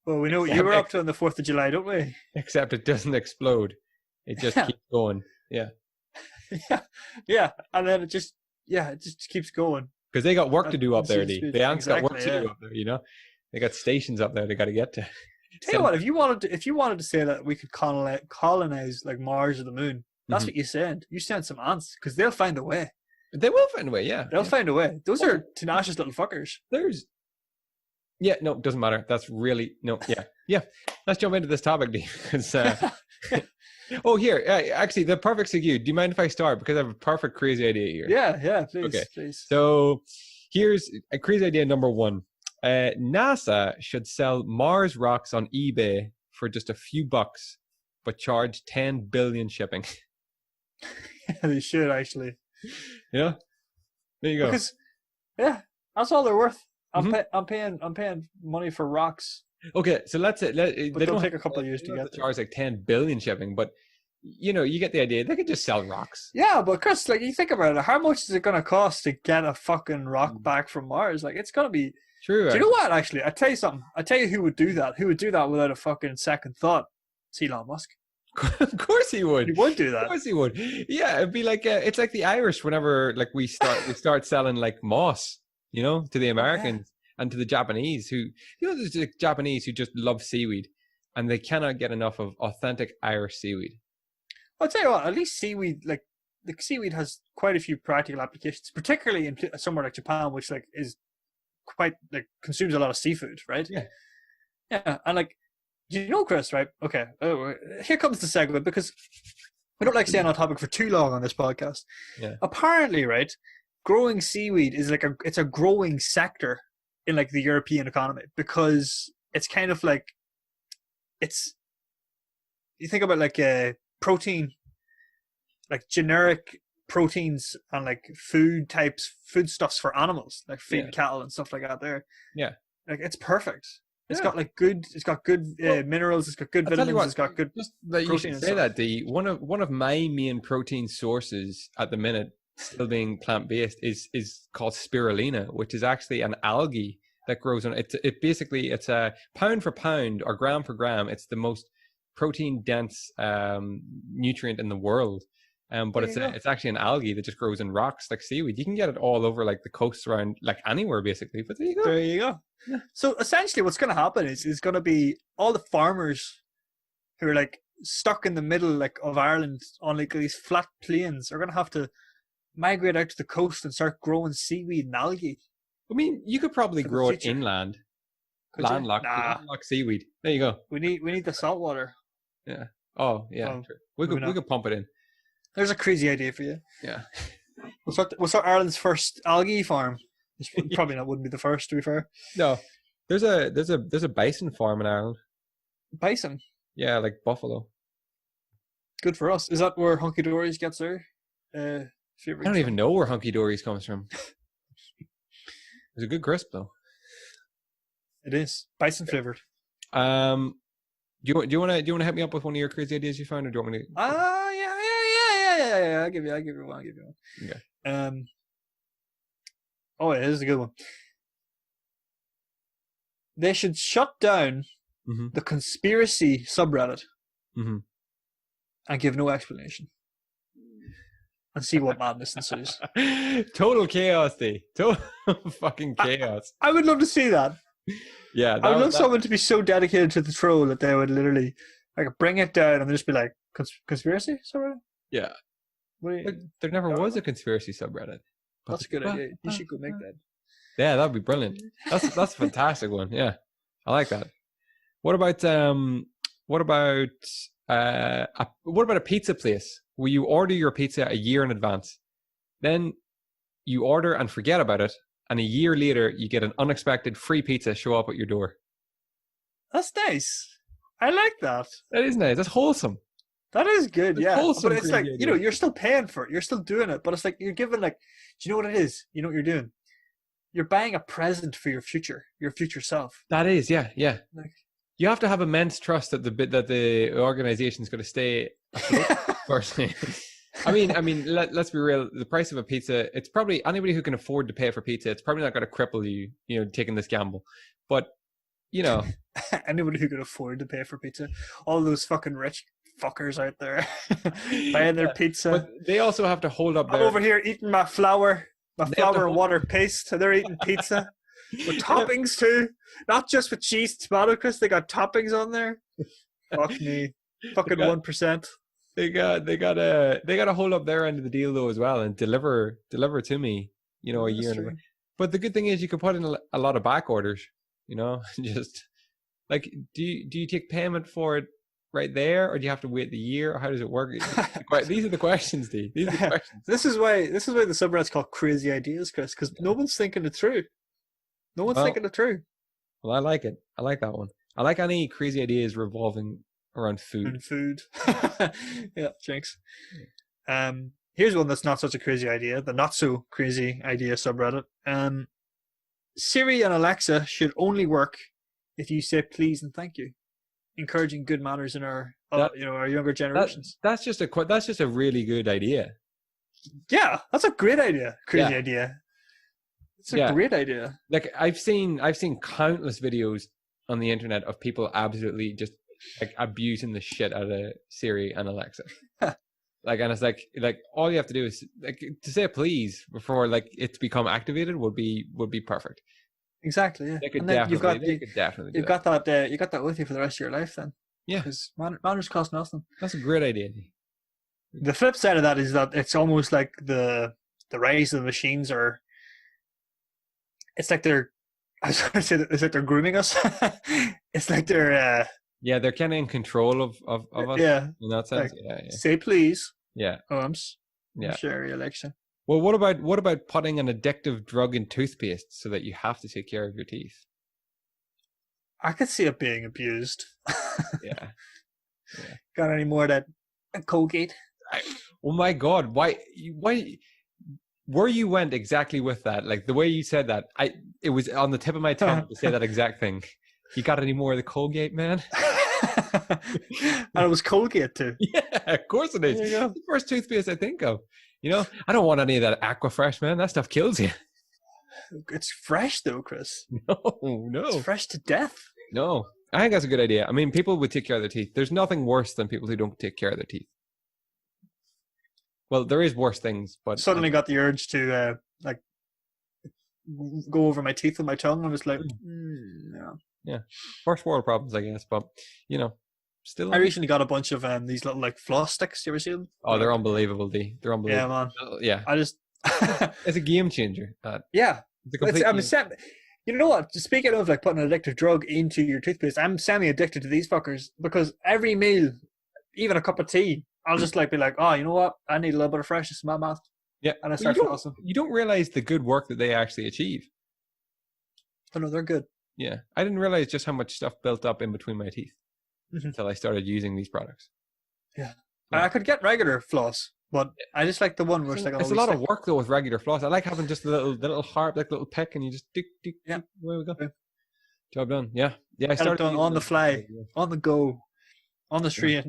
Well, we know what you were up to on the 4th of July, don't we? Except it doesn't explode. It just keeps going. Yeah. Yeah. And then it just keeps going. Because they got work to do up there, The ants got work to do up there, They got stations up there they got to get to. Tell you what, if you wanted to say that we could colonize like Mars or the moon, that's what you send. You send some ants, because they'll find a way. They will find a way, yeah. They'll find a way. Those are tenacious little fuckers. No, doesn't matter. That's really, yeah. Let's jump into this topic, because, here, actually, the perfect segue. Do you mind if I start? Because I have a perfect crazy idea here. Yeah, please. Okay, please. So here's a crazy idea number one. NASA should sell Mars rocks on eBay for just a few bucks, but charge 10 billion shipping. Yeah, they should actually. Yeah, there you go. Because that's all they're worth. I'm paying money for rocks. Okay, so let's say they don't take a couple of years to get there. Charge like 10 billion shipping, but you get the idea. They could just sell rocks. Yeah, but Chris, like, you think about it, how much is it going to cost to get a fucking rock back from Mars? Like, it's going to be true. Do you know what? Actually, I tell you something. I tell you who would do that. Who would do that without a fucking second thought? It's Elon Musk. Of course he would. He would do that. Of course he would. Yeah, it'd be like it's like the Irish whenever like we start selling like moss, to the Americans and to the Japanese who there's the Japanese who just love seaweed and they cannot get enough of authentic Irish seaweed. I'll tell you what, at least seaweed, like the seaweed has quite a few practical applications, particularly in somewhere like Japan, which like is quite like consumes a lot of seafood, right? Yeah, and like. Chris, right? Okay, here comes the segue, because we don't like staying on topic for too long on this podcast. Yeah. Apparently, right, growing seaweed is like it's a growing sector in like the European economy, because it's kind of like you think about like protein, like generic proteins and like foodstuffs for animals, like feeding cattle and stuff like that. There, like it's perfect. It's got good minerals. It's got good vitamins. It's got good protein. You should say that, D. One of my main protein sources at the minute, still being plant based, is called spirulina, which is actually an algae that grows on it. It's a pound for pound or gram for gram. It's the most protein dense nutrient in the world. But it's actually an algae that just grows in rocks like seaweed. You can get it all over like the coasts around, like anywhere basically. But there you go. There you go. Yeah. So essentially, what's going to happen is going to be all the farmers who are like stuck in the middle like of Ireland on like these flat plains are going to have to migrate out to the coast and start growing seaweed and algae. I mean, you could probably grow it inland. landlocked seaweed. There you go. We need the salt water. Yeah. Oh, yeah. Well, True. We could pump it in. There's a crazy idea for you. Yeah. We'll start Ireland's first algae farm. Which probably wouldn't be the first, to be fair. No. There's a bison farm in Ireland. Bison? Yeah, like buffalo. Good for us. Is that where Hunky Dory's gets their favorite? I don't even know where Hunky Dory's comes from. It's a good crisp though. It is bison flavored. Do you want to hit me up with one of your crazy ideas you found, or do you want me to? Yeah. I'll give you one. Okay. Oh, yeah, this is a good one. They should shut down the conspiracy subreddit and give no explanation. And see what madness ensues. Total chaos, Total fucking chaos. I would love to see that. Yeah. I would love someone to be so dedicated to the troll that they would literally bring it down and just be like, conspiracy subreddit? Yeah. There never was a conspiracy subreddit. That's a good idea. You should go make that. Yeah, that'd be brilliant. That's a fantastic one. Yeah, I like that. What about a pizza place where you order your pizza a year in advance, then you order and forget about it, and a year later you get an unexpected free pizza show up at your door? That's nice. I like that. That is nice. That's wholesome. That is good, yeah. But it's like, idea. You're still paying for it. You're still doing it. But it's like, you're giving do you know what it is? You know what you're doing? You're buying a present for your future self. That is, yeah. Like, you have to have immense trust that the organization is going to stay personally. I mean, let's be real. The price of a pizza, it's probably anybody who can afford to pay for pizza. It's probably not going to cripple you, taking this gamble. But, anybody who can afford to pay for pizza, all those fucking rich fuckers out there buying their pizza. But they also have to hold up. I'm over here eating my flour and water paste, and they're eating pizza with toppings too, not just with cheese, tomato, Chris. They got toppings on there. Fuck me, fucking 1%. They gotta hold up their end of the deal though as well and deliver to me, a year. But the good thing is you can put in a lot of back orders, just like do you take payment for it right there, or do you have to wait the year, or how does it work? These are the questions, Dee. These are the questions. This is why the subreddit's called Crazy Ideas, Chris, because no one's thinking it through. No one's thinking it through. Well, I like it. I like that one. I like any crazy ideas revolving around food. And food. Yeah, jinx. Here's one that's not such a crazy idea, the not so crazy idea subreddit. Siri and Alexa should only work if you say please and thank you, encouraging good manners in our younger generations. That's just a really good idea. Yeah, that's a great idea. Crazy idea. It's a great idea. Like I've seen countless videos on the internet of people absolutely just like abusing the shit out of Siri and Alexa. And it's like all you have to do is to say please before it's become activated would be perfect. Exactly. Yeah. You've got that with you for the rest of your life then. Yeah. Because manners cost nothing. That's a great idea. The flip side of that is that it's almost like the rise of the machines are. It's like they're. I was going to say that it's like they're grooming us. It's like they're. They're kind of in control of us. Yeah. In that sense. Say please. Yeah. Sherry, Alexa. Well, what about putting an addictive drug in toothpaste so that you have to take care of your teeth? I could see it being abused. Yeah. Got any more of that Colgate? Oh my God! Why? Where you went exactly with that? Like the way you said that, it was on the tip of my tongue to say that exact thing. You got any more of the Colgate, man? And it was Colgate too. Yeah, of course it is. It's the first toothpaste I think of. I don't want any of that Aquafresh, man. That stuff kills you. It's fresh though, Chris. No. It's fresh to death. No. I think that's a good idea. I mean, people would take care of their teeth. There's nothing worse than people who don't take care of their teeth. Well, there is worse things, but... Suddenly got the urge to, go over my teeth with my tongue. I was like, no. Yeah. First world problems, I guess, but, still... I recently got a bunch of these little, floss sticks. You ever see them? Oh, they're unbelievable, D. They're unbelievable. Yeah, man. Yeah. I just... It's a game changer. Yeah. It's a complete You know what? Speaking of like putting an addictive drug into your toothpaste, I'm semi-addicted to these fuckers because every meal, even a cup of tea, I'll just like be like, oh, you know what? I need a little bit of freshness in my mouth, Yeah. and I But start flossing. you don't realize the good work that they actually achieve. Oh no, they're good. Yeah. I didn't realize just how much stuff built up in between my teeth Mhm. until I started using these products. Yeah. Yeah. I could get regular floss, but I just like the one where it's like It's a lot of work though with regular floss. I like having just the little harp, like little pick, and you just dick. Yeah. Away we go. Yeah. Job done. Yeah. Yeah. I Get it started done using on the them. fly, on the go, on the street.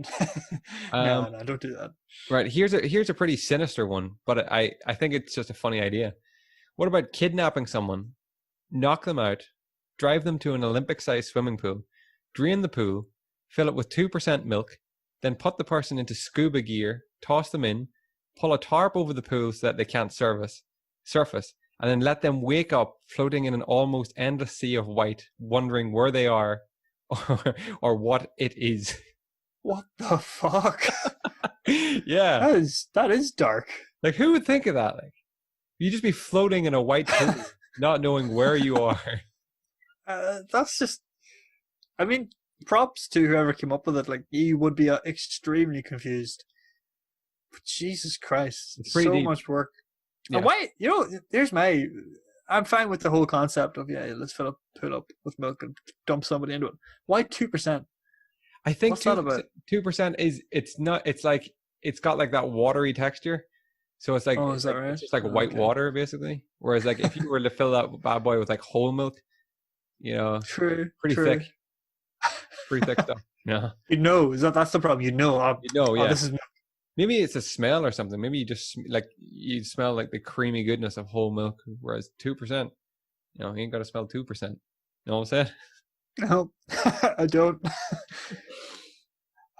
Um, No, don't do that. Right. Here's a pretty sinister one, but I think it's just a funny idea. What about kidnapping someone, knock them out, drive them to an Olympic-sized swimming pool, drain the pool, fill it with 2% milk, then put the person into scuba gear, toss them in, pull a tarp over the pool so that they can't surface, and then let them wake up floating in an almost endless sea of white, wondering where they are or what it is. What the fuck? Yeah. That is dark. Like, who would think of that? Like, you just be floating in a white pool, not knowing where you are. That's just. I mean, props to whoever came up with it. Like, you would be extremely confused. But Jesus Christ, It's pretty so deep. much work. Yeah. And why? You know, here's my. I'm fine with the whole concept of let's fill up, pull up with milk and dump somebody into it. Why 2%? I think What's that about? 2% is it's like it's got like that watery texture. So it's like, Oh, it's is that like right? it's just like white Okay. water basically. Whereas like if you were to fill that bad boy with like whole milk, you know, True. pretty true. thick. Pretty thick stuff. Yeah. You know, that's the problem. You know, You know, yeah. this is Maybe it's a smell or something. Maybe you just like you smell like the creamy goodness of whole milk, whereas 2%, you know, you ain't got to smell 2%. You know what I'm saying? no. I don't.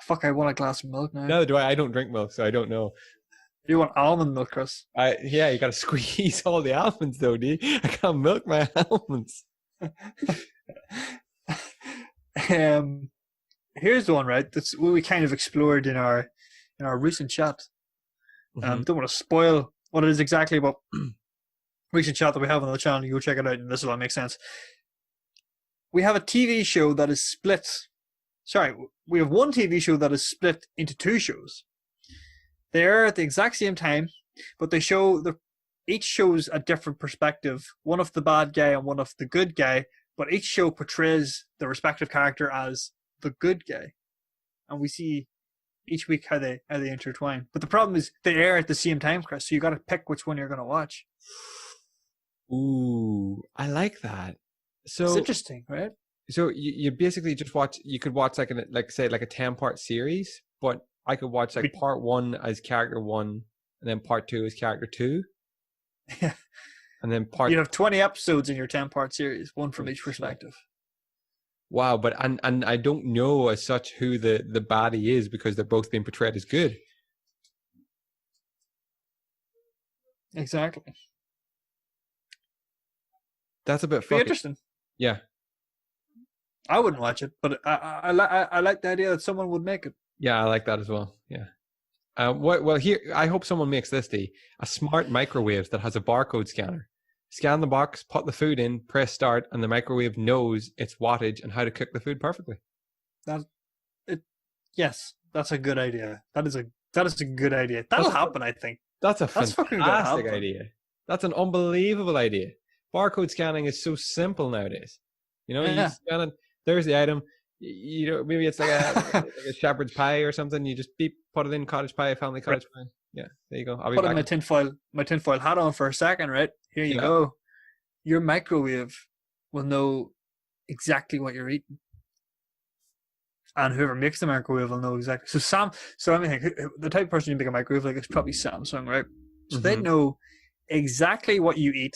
Fuck! I want a glass of milk now. Neither do I. I don't drink milk, so I don't know. You want almond milk, Chris? Yeah, you got to squeeze all the almonds, though, D. I can't milk my almonds. Here's the one, right? That's what we kind of explored in our recent chat. Mhm. Don't want to spoil what it is exactly, but recent chat that we have on the channel. You go check it out, and this will all make sense. We have a TV show that is split. Sorry, we have one TV show that is split into two shows. They're at the exact same time, but they show each shows a different perspective. One of the bad guy and one of the good guy, but each show portrays the respective character as the good guy, and we see each week how they intertwine. But the problem is they air at the same time, Chris. So you got to pick which one you're going to watch. Ooh, I like that. So It's interesting, right? So you basically just watch. You could watch like a 10-part series, but I could watch like part 1 as character 1, and then part 2 as character 2. Yeah. And then part. You have 20 episodes in your 10-part series, one from each perspective. Wow, but and I don't know as such who the baddie is because they're both being portrayed as good. Exactly. That's a bit Be funny. interesting. Yeah. I wouldn't watch it, but I like the idea that someone would make it. Yeah, I like that as well. Yeah. Well, here I hope someone makes this a smart microwave that has a barcode scanner. Scan the box, put the food in, press start, and the microwave knows its wattage and how to cook the food perfectly. Yes, that's a good idea. That is a good idea. That'll happen, I think. That's a fucking fantastic good. idea. That's an unbelievable idea. Barcode scanning is so simple nowadays. You know, you scan it. There's the item. You know, maybe it's like a shepherd's pie or something. You just put it in cottage pie, family cottage pie. Yeah, there you go. I'll be Put back. my tinfoil hat on for a second, right? Here you go. Your microwave will know exactly what you're eating, and whoever makes the microwave will know exactly. So I mean, the type of person you make a microwave like is probably Samsung, right? So they know exactly what you eat,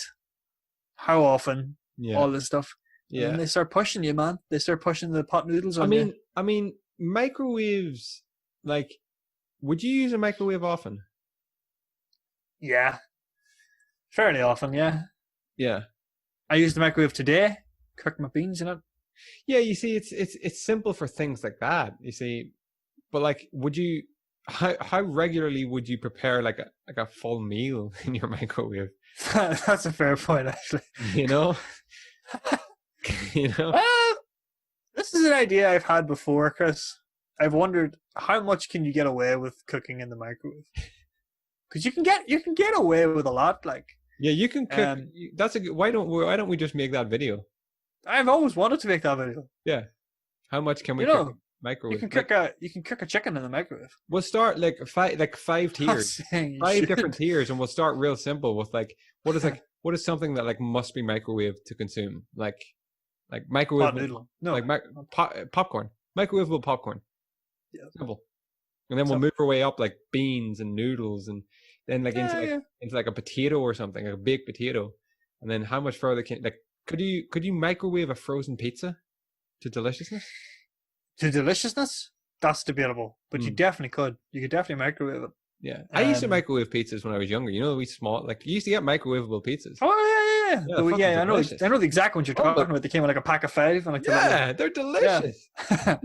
how often, all this stuff. Yeah, and they start pushing you, man. They start pushing the pot noodles on you. I mean, microwaves. Like, would you use a microwave often? Yeah, fairly often. Yeah. Yeah. I used the microwave today. Cooked my beans in it. Yeah, you see, it's simple for things like that. You see, but like, would you? How regularly would you prepare like a full meal in your microwave? That's a fair point, actually. You know. You know? Well, this is an idea I've had before, Chris. I've wondered how much can you get away with cooking in the microwave? Because you can get away with a lot. Like, Yeah, you can cook. That's a good. Why don't we just make that video? I've always wanted to make that video. Yeah. How much can we cook in the microwave? You can cook a chicken in the microwave. We'll start like five tiers, five different tiers, and we'll start real simple with like what is something that like must be microwaved to consume, like microwave noodle. No, like popcorn, microwavable popcorn. Yeah. Simple. And then we'll move our way up like beans and noodles, and then like into like a potato or something, like a baked potato. And then how much further could you microwave a frozen pizza to deliciousness? To deliciousness? That's debatable, but you definitely could. You could definitely microwave it. Yeah, I used to microwave pizzas when I was younger. You know, we small you used to get microwavable pizzas. Oh yeah. I know the exact ones you're talking about. They came in like a pack of 5, and like they're delicious. Yeah.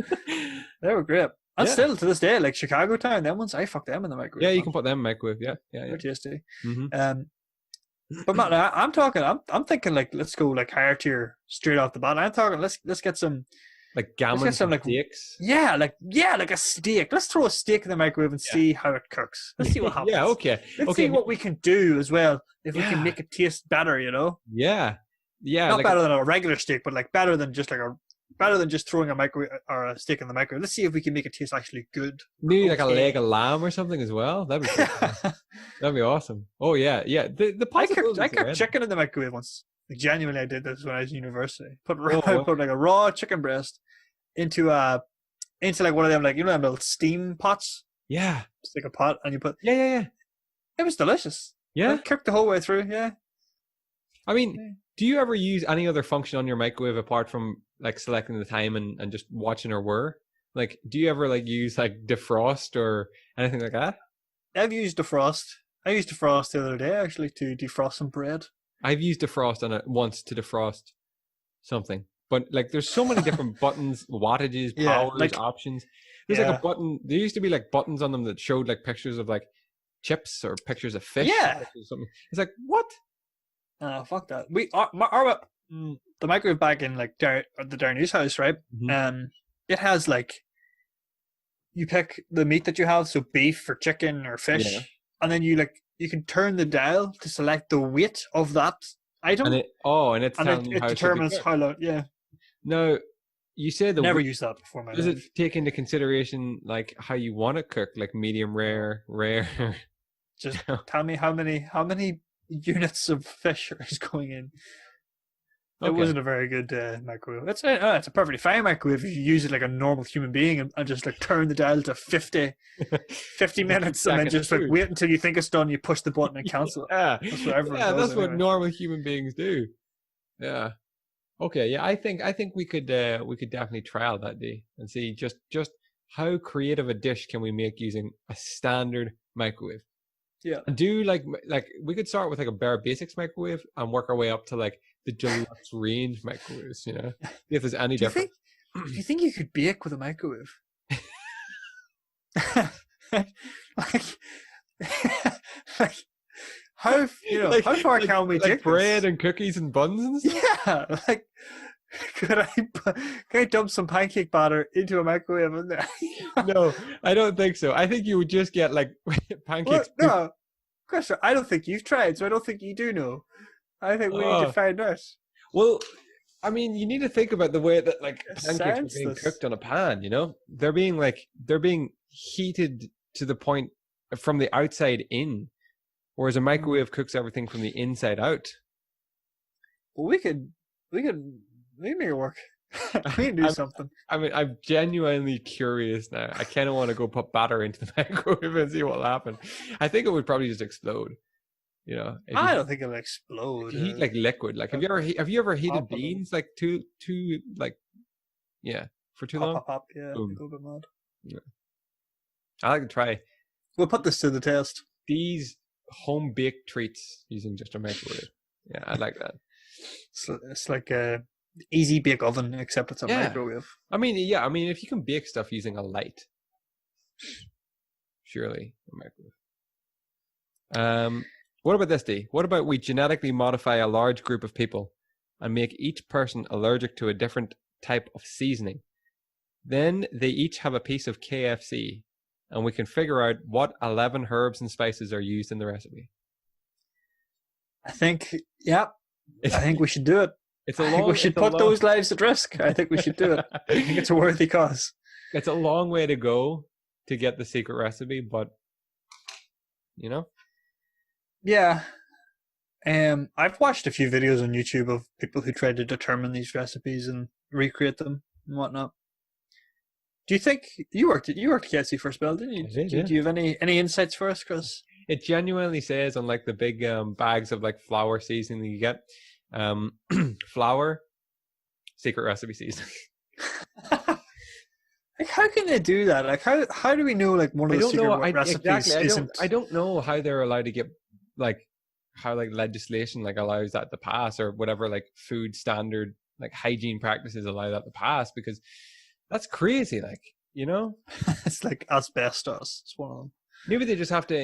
They were great. And still to this day, like Chicago Town, them ones, I fuck them in the microwave. Yeah, you can put them in the microwave. Yeah. They're tasty. Mm-hmm. But man, I'm thinking like let's go like higher tier straight off the bat. I'm talking let's get some like gammon steaks. Yeah, like a steak. Let's throw a steak in the microwave and see how it cooks. Let's see what happens. Yeah, okay. Let's see what we can do as well if we can make it taste better. You know. Yeah. Not better than a regular steak, but like better than just throwing a microwave or a steak in the microwave. Let's see if we can make it taste actually good. Maybe like a leg of lamb or something as well. That'd be cool. That'd be awesome. Oh yeah. The I cooked chicken in the microwave once. Like, genuinely, I did this when I was in university. Put like a raw chicken breast into like one of them, like, you know, them little steam pots. Yeah. It's like a pot, and you put. Yeah. It was delicious. Yeah. I cooked the whole way through. Yeah. I mean, do you ever use any other function on your microwave apart from like selecting the time and just watching or whir? Like, do you ever like use like defrost or anything like that? I've used defrost. I used defrost the other day actually to defrost some bread. I've used defrost on it once to defrost something, but like there's so many different buttons, wattages, powers, options. There's like a button. There used to be like buttons on them that showed like pictures of like chips or pictures of fish. Yeah, or something. It's like, what? Fuck that. The microwave back in like the Darnay's house, right? Mm-hmm. It has like, you pick the meat that you have, so beef or chicken or fish, and then you can turn the dial to select the weight of that item, and it determines how long. Yeah. No, you said never used that before. Does it take into consideration like how you want it cooked, like medium rare? Just tell me how many units of fish is going in. It wasn't a very good microwave. It's a perfectly fine microwave if you use it like a normal human being and just like turn the dial to 50 minutes and then just like wait until you think it's done. You push the button and cancel it. Yeah, that's what everyone does. That's what normal human beings do. Yeah. Okay. Yeah, I think we could definitely trial that day and see just how creative a dish can we make using a standard microwave. Yeah. And do like we could start with like a bare basics microwave and work our way up to like the deluxe range microwaves, you know, if there's any difference. Do you think you could bake with a microwave? like how far can we take bread and cookies and buns and stuff? Yeah, like could I dump some pancake batter into a microwave in there? No, I don't think so. I think you would just get like pancakes. Well, no, Christopher, I don't think you've tried, so I don't think you do know. I think we need to find out. Well, I mean, you need to think about the way that like pancakes are being cooked on a pan. You know, they're being heated to the point from the outside in, whereas a microwave cooks everything from the inside out. Well, we can make it work. We can do something. I mean, I'm genuinely curious now. I kind of want to go put batter into the microwave and see what'll happen. I think it would probably just explode. You know, I don't think it'll explode. Heat like liquid. Like, have you ever heated beans like too like, for too long? Pop, yeah, a little bit mad. Yeah. I like to try. We'll put this to the test. These home baked treats using just a microwave. Yeah, I like that. It's like a easy bake oven, except it's a microwave. I mean, if you can bake stuff using a light, surely a microwave. What about this, D? What about we genetically modify a large group of people and make each person allergic to a different type of seasoning. Then they each have a piece of KFC, and we can figure out what 11 herbs and spices are used in the recipe. I think we should do it. I think we should put those lives at risk. I think we should do it. I think it's a worthy cause. It's a long way to go to get the secret recipe, but you know. Yeah. I've watched a few videos on YouTube of people who try to determine these recipes and recreate them and whatnot. Do you think you worked at KFC for a spell, didn't you? I did, Do you have any insights for us, Chris? It genuinely says on like the big bags of like flour seasoning that you get, flour, secret recipe seasoning. Like, how can they do that? Like, how do we know like one of the secret recipes isn't? I don't know how they're allowed to get like how like legislation like allows that to pass, or whatever like food standard like hygiene practices allow that to pass, because that's crazy. Like, you know, It's like asbestos. It's one of them. maybe they just have to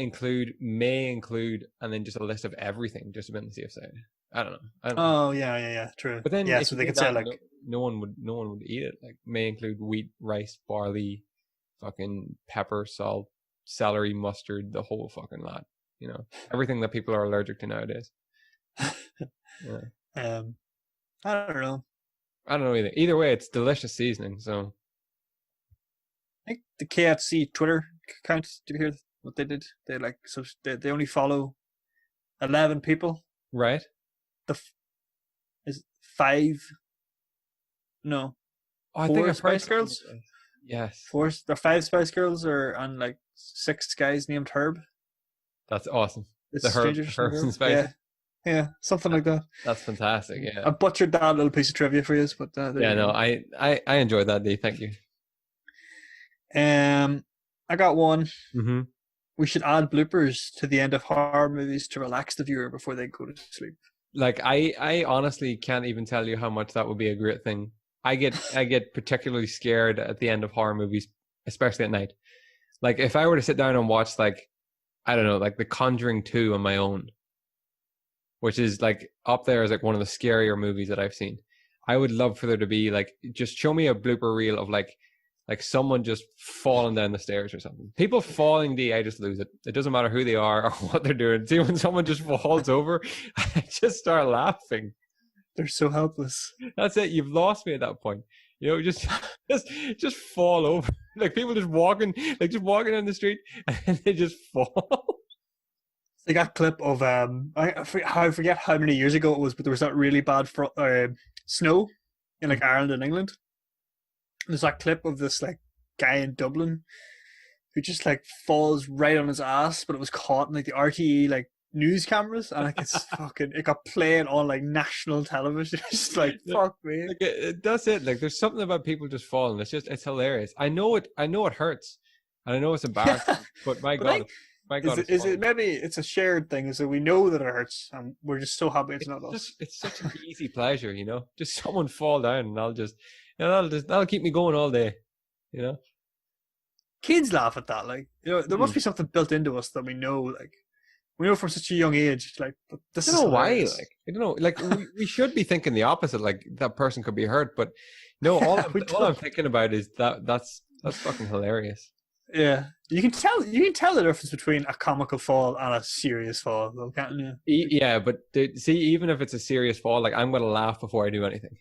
may include, and then just a list of everything, just to be on the safe side. I don't know. Oh yeah, true. But then, yeah, so they could say like no one would eat it. Like, may include wheat, rice, barley, fucking pepper, salt, celery, mustard, the whole fucking lot. You know, everything that people are allergic to nowadays. Yeah. I don't know. I don't know either. Either way, it's delicious seasoning. So I think the KFC Twitter account. Did you hear what they did? They only follow 11 people. right. Is it 5? No, Oh, I 4 think I've heard Spice Girls. something like that. Yes, 4. There are 5 Spice Girls, and like 6 guys named Herb. that's awesome. It's The Strangers from herbs and Herb. spices. Yeah, something like that. That's fantastic. Yeah. I butchered that little piece of trivia for you, but there Yeah. you No, go. I enjoyed that, Dee. Thank you. I got one. Mm-hmm. We should add bloopers to the end of horror movies to relax the viewer before they go to sleep. Like, I honestly can't even tell you how much that would be a great thing. I get particularly scared at the end of horror movies, especially at night. Like, if I were to sit down and watch, like, I don't know, like The Conjuring 2 on my own, which is like up there as like one of the scarier movies that I've seen, I would love for there to be like, just show me a blooper reel of like someone just falling down the stairs or something. People falling, I just lose it. It doesn't matter who they are or what they're doing. See, when someone just falls over, I just start laughing. They're so helpless. That's it. You've lost me at that point. You know, just fall over. Like, people just walking down the street and they just fall. They got a clip of I forget how many years ago it was, but there was that really bad snow in like Ireland and England. There's that clip of this like guy in Dublin who just like falls right on his ass, but it was caught in like the RTE like news cameras, and like it got played on like national television. It's like, fuck me. Like, that's it. Like, there's something about people just falling. It's hilarious. I know it hurts, and I know it's embarrassing, but my God. Is it maybe it's a shared thing? So we know that it hurts, and we're just so happy it's not us. It's such an easy pleasure, you know. Just someone fall down, and that'll keep me going all day, you know. Kids laugh at that, like, you know, there must be something built into us that we know from such a young age. Like, but this is hilarious. Like, I don't know, like we should be thinking the opposite. Like, that person could be hurt, but no. All I'm thinking about is that's fucking hilarious. Yeah, you can tell the difference between a comical fall and a serious fall, though, can't you? Yeah, but see, even if it's a serious fall, like, I'm gonna laugh before I do anything.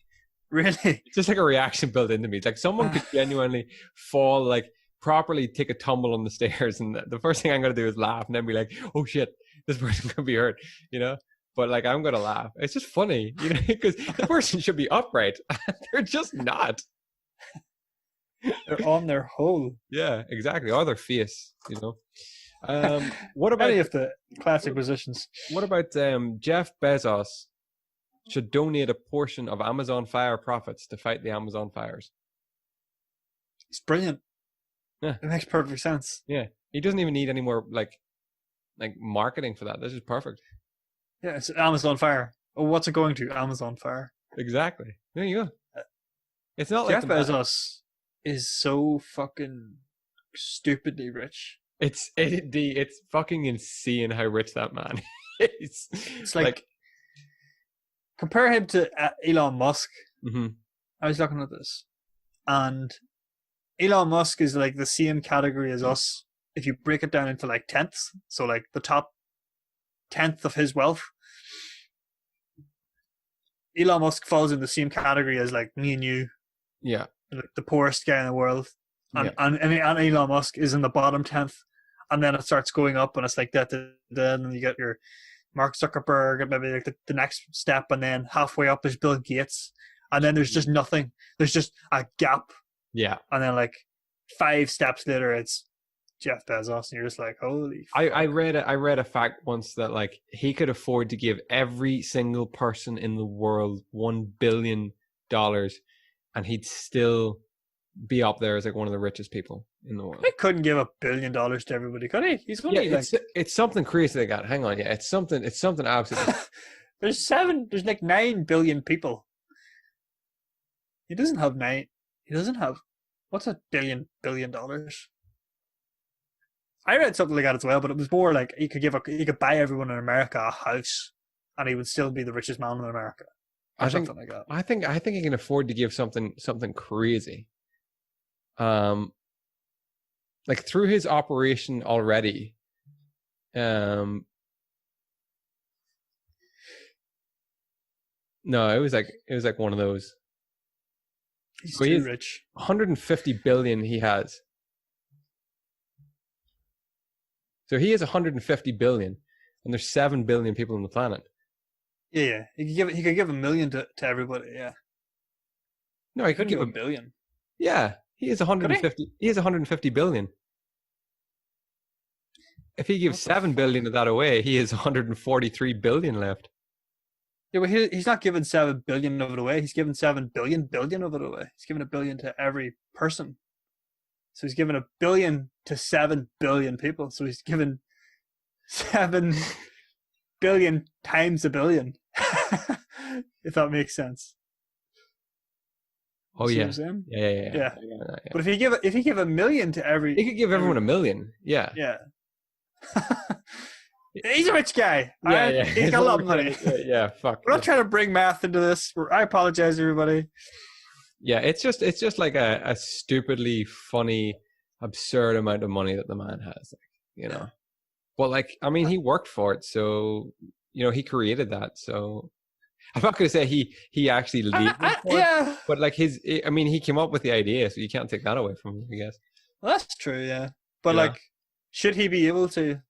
Really? It's just like a reaction built into me. It's like someone could genuinely fall, like, properly take a tumble on the stairs, and the first thing I'm gonna do is laugh, and then be like, "Oh shit, this person could be hurt," you know. But like, I'm gonna laugh. It's just funny, you know, because the person should be upright. They're just not. They're on their hole. Yeah, exactly. Or their face, you know. What about any of the classic positions? What about Jeff Bezos should donate a portion of Amazon Fire profits to fight the Amazon fires? It's brilliant. Yeah, it makes perfect sense. Yeah, he doesn't even need any more like marketing for that. This is perfect. Yeah, it's Amazon Fire. Oh, what's it going to? Amazon Fire. Exactly. There you go. It's not Jeff like Bezos is so fucking stupidly rich. It's fucking insane how rich that man is. It's like compare him to Elon Musk. Mm-hmm. I was looking at this, and Elon Musk is like the same category as us. If you break it down into like tenths, so like the top tenth of his wealth, Elon Musk falls in the same category as like me and you. Yeah. Like the poorest guy in the world. And, Yeah. and Elon Musk is in the bottom 10th. And then it starts going up and it's like that. And you get your Mark Zuckerberg and maybe like the next step. And then halfway up is Bill Gates. And then there's just nothing. There's just a gap. Yeah. And then like 5 steps later, it's Jeff Bezos. And you're just like, holy I read a fact once that like he could afford to give every single person in the world $1 billion and he'd still be up there as like one of the richest people in the world. He couldn't give $1 billion to everybody, could he? He's only it's something crazy they got. Hang on, yeah, it's something absolutely. There's like 9 billion people. He doesn't have what's $1 billion? I read something like that as well, but it was more like he could buy everyone in America a house, and he would still be the richest man in America. I think something like that. I think he can afford to give something crazy. Like through his operation already. No, it was like one of those. He's too rich. 150 billion he has. So he has 150 billion, and there's 7 billion people on the planet. Yeah. He could give $1 million to everybody. Yeah. No, he could give $1 billion. Yeah, he has 150. He has 150 billion. If he gives 7 billion of that away, he has 143 billion left. Yeah, but he's not giving 7 billion of it away. He's giving 7 billion of it away. He's giving $1 billion to every person. So he's giving $1 billion to 7 billion people. So he's giving 7 billion times $1 billion. If that makes sense. Oh, yeah. Yeah. But if he give $1 million to every, he could give everyone $1 million. Yeah. Yeah. He's a rich guy. Yeah. He's got a lot of money. Yeah. Fuck. We're not trying to bring math into this. I apologize, everybody. Yeah, it's just like a stupidly funny, absurd amount of money that the man has. Like, you know. But like, I mean, he worked for it, so you know, he created that. So I'm not going to say he actually lead for it, but like I mean, he came up with the idea, so you can't take that away from him, I guess. Well, that's true, yeah. But like, should he be able to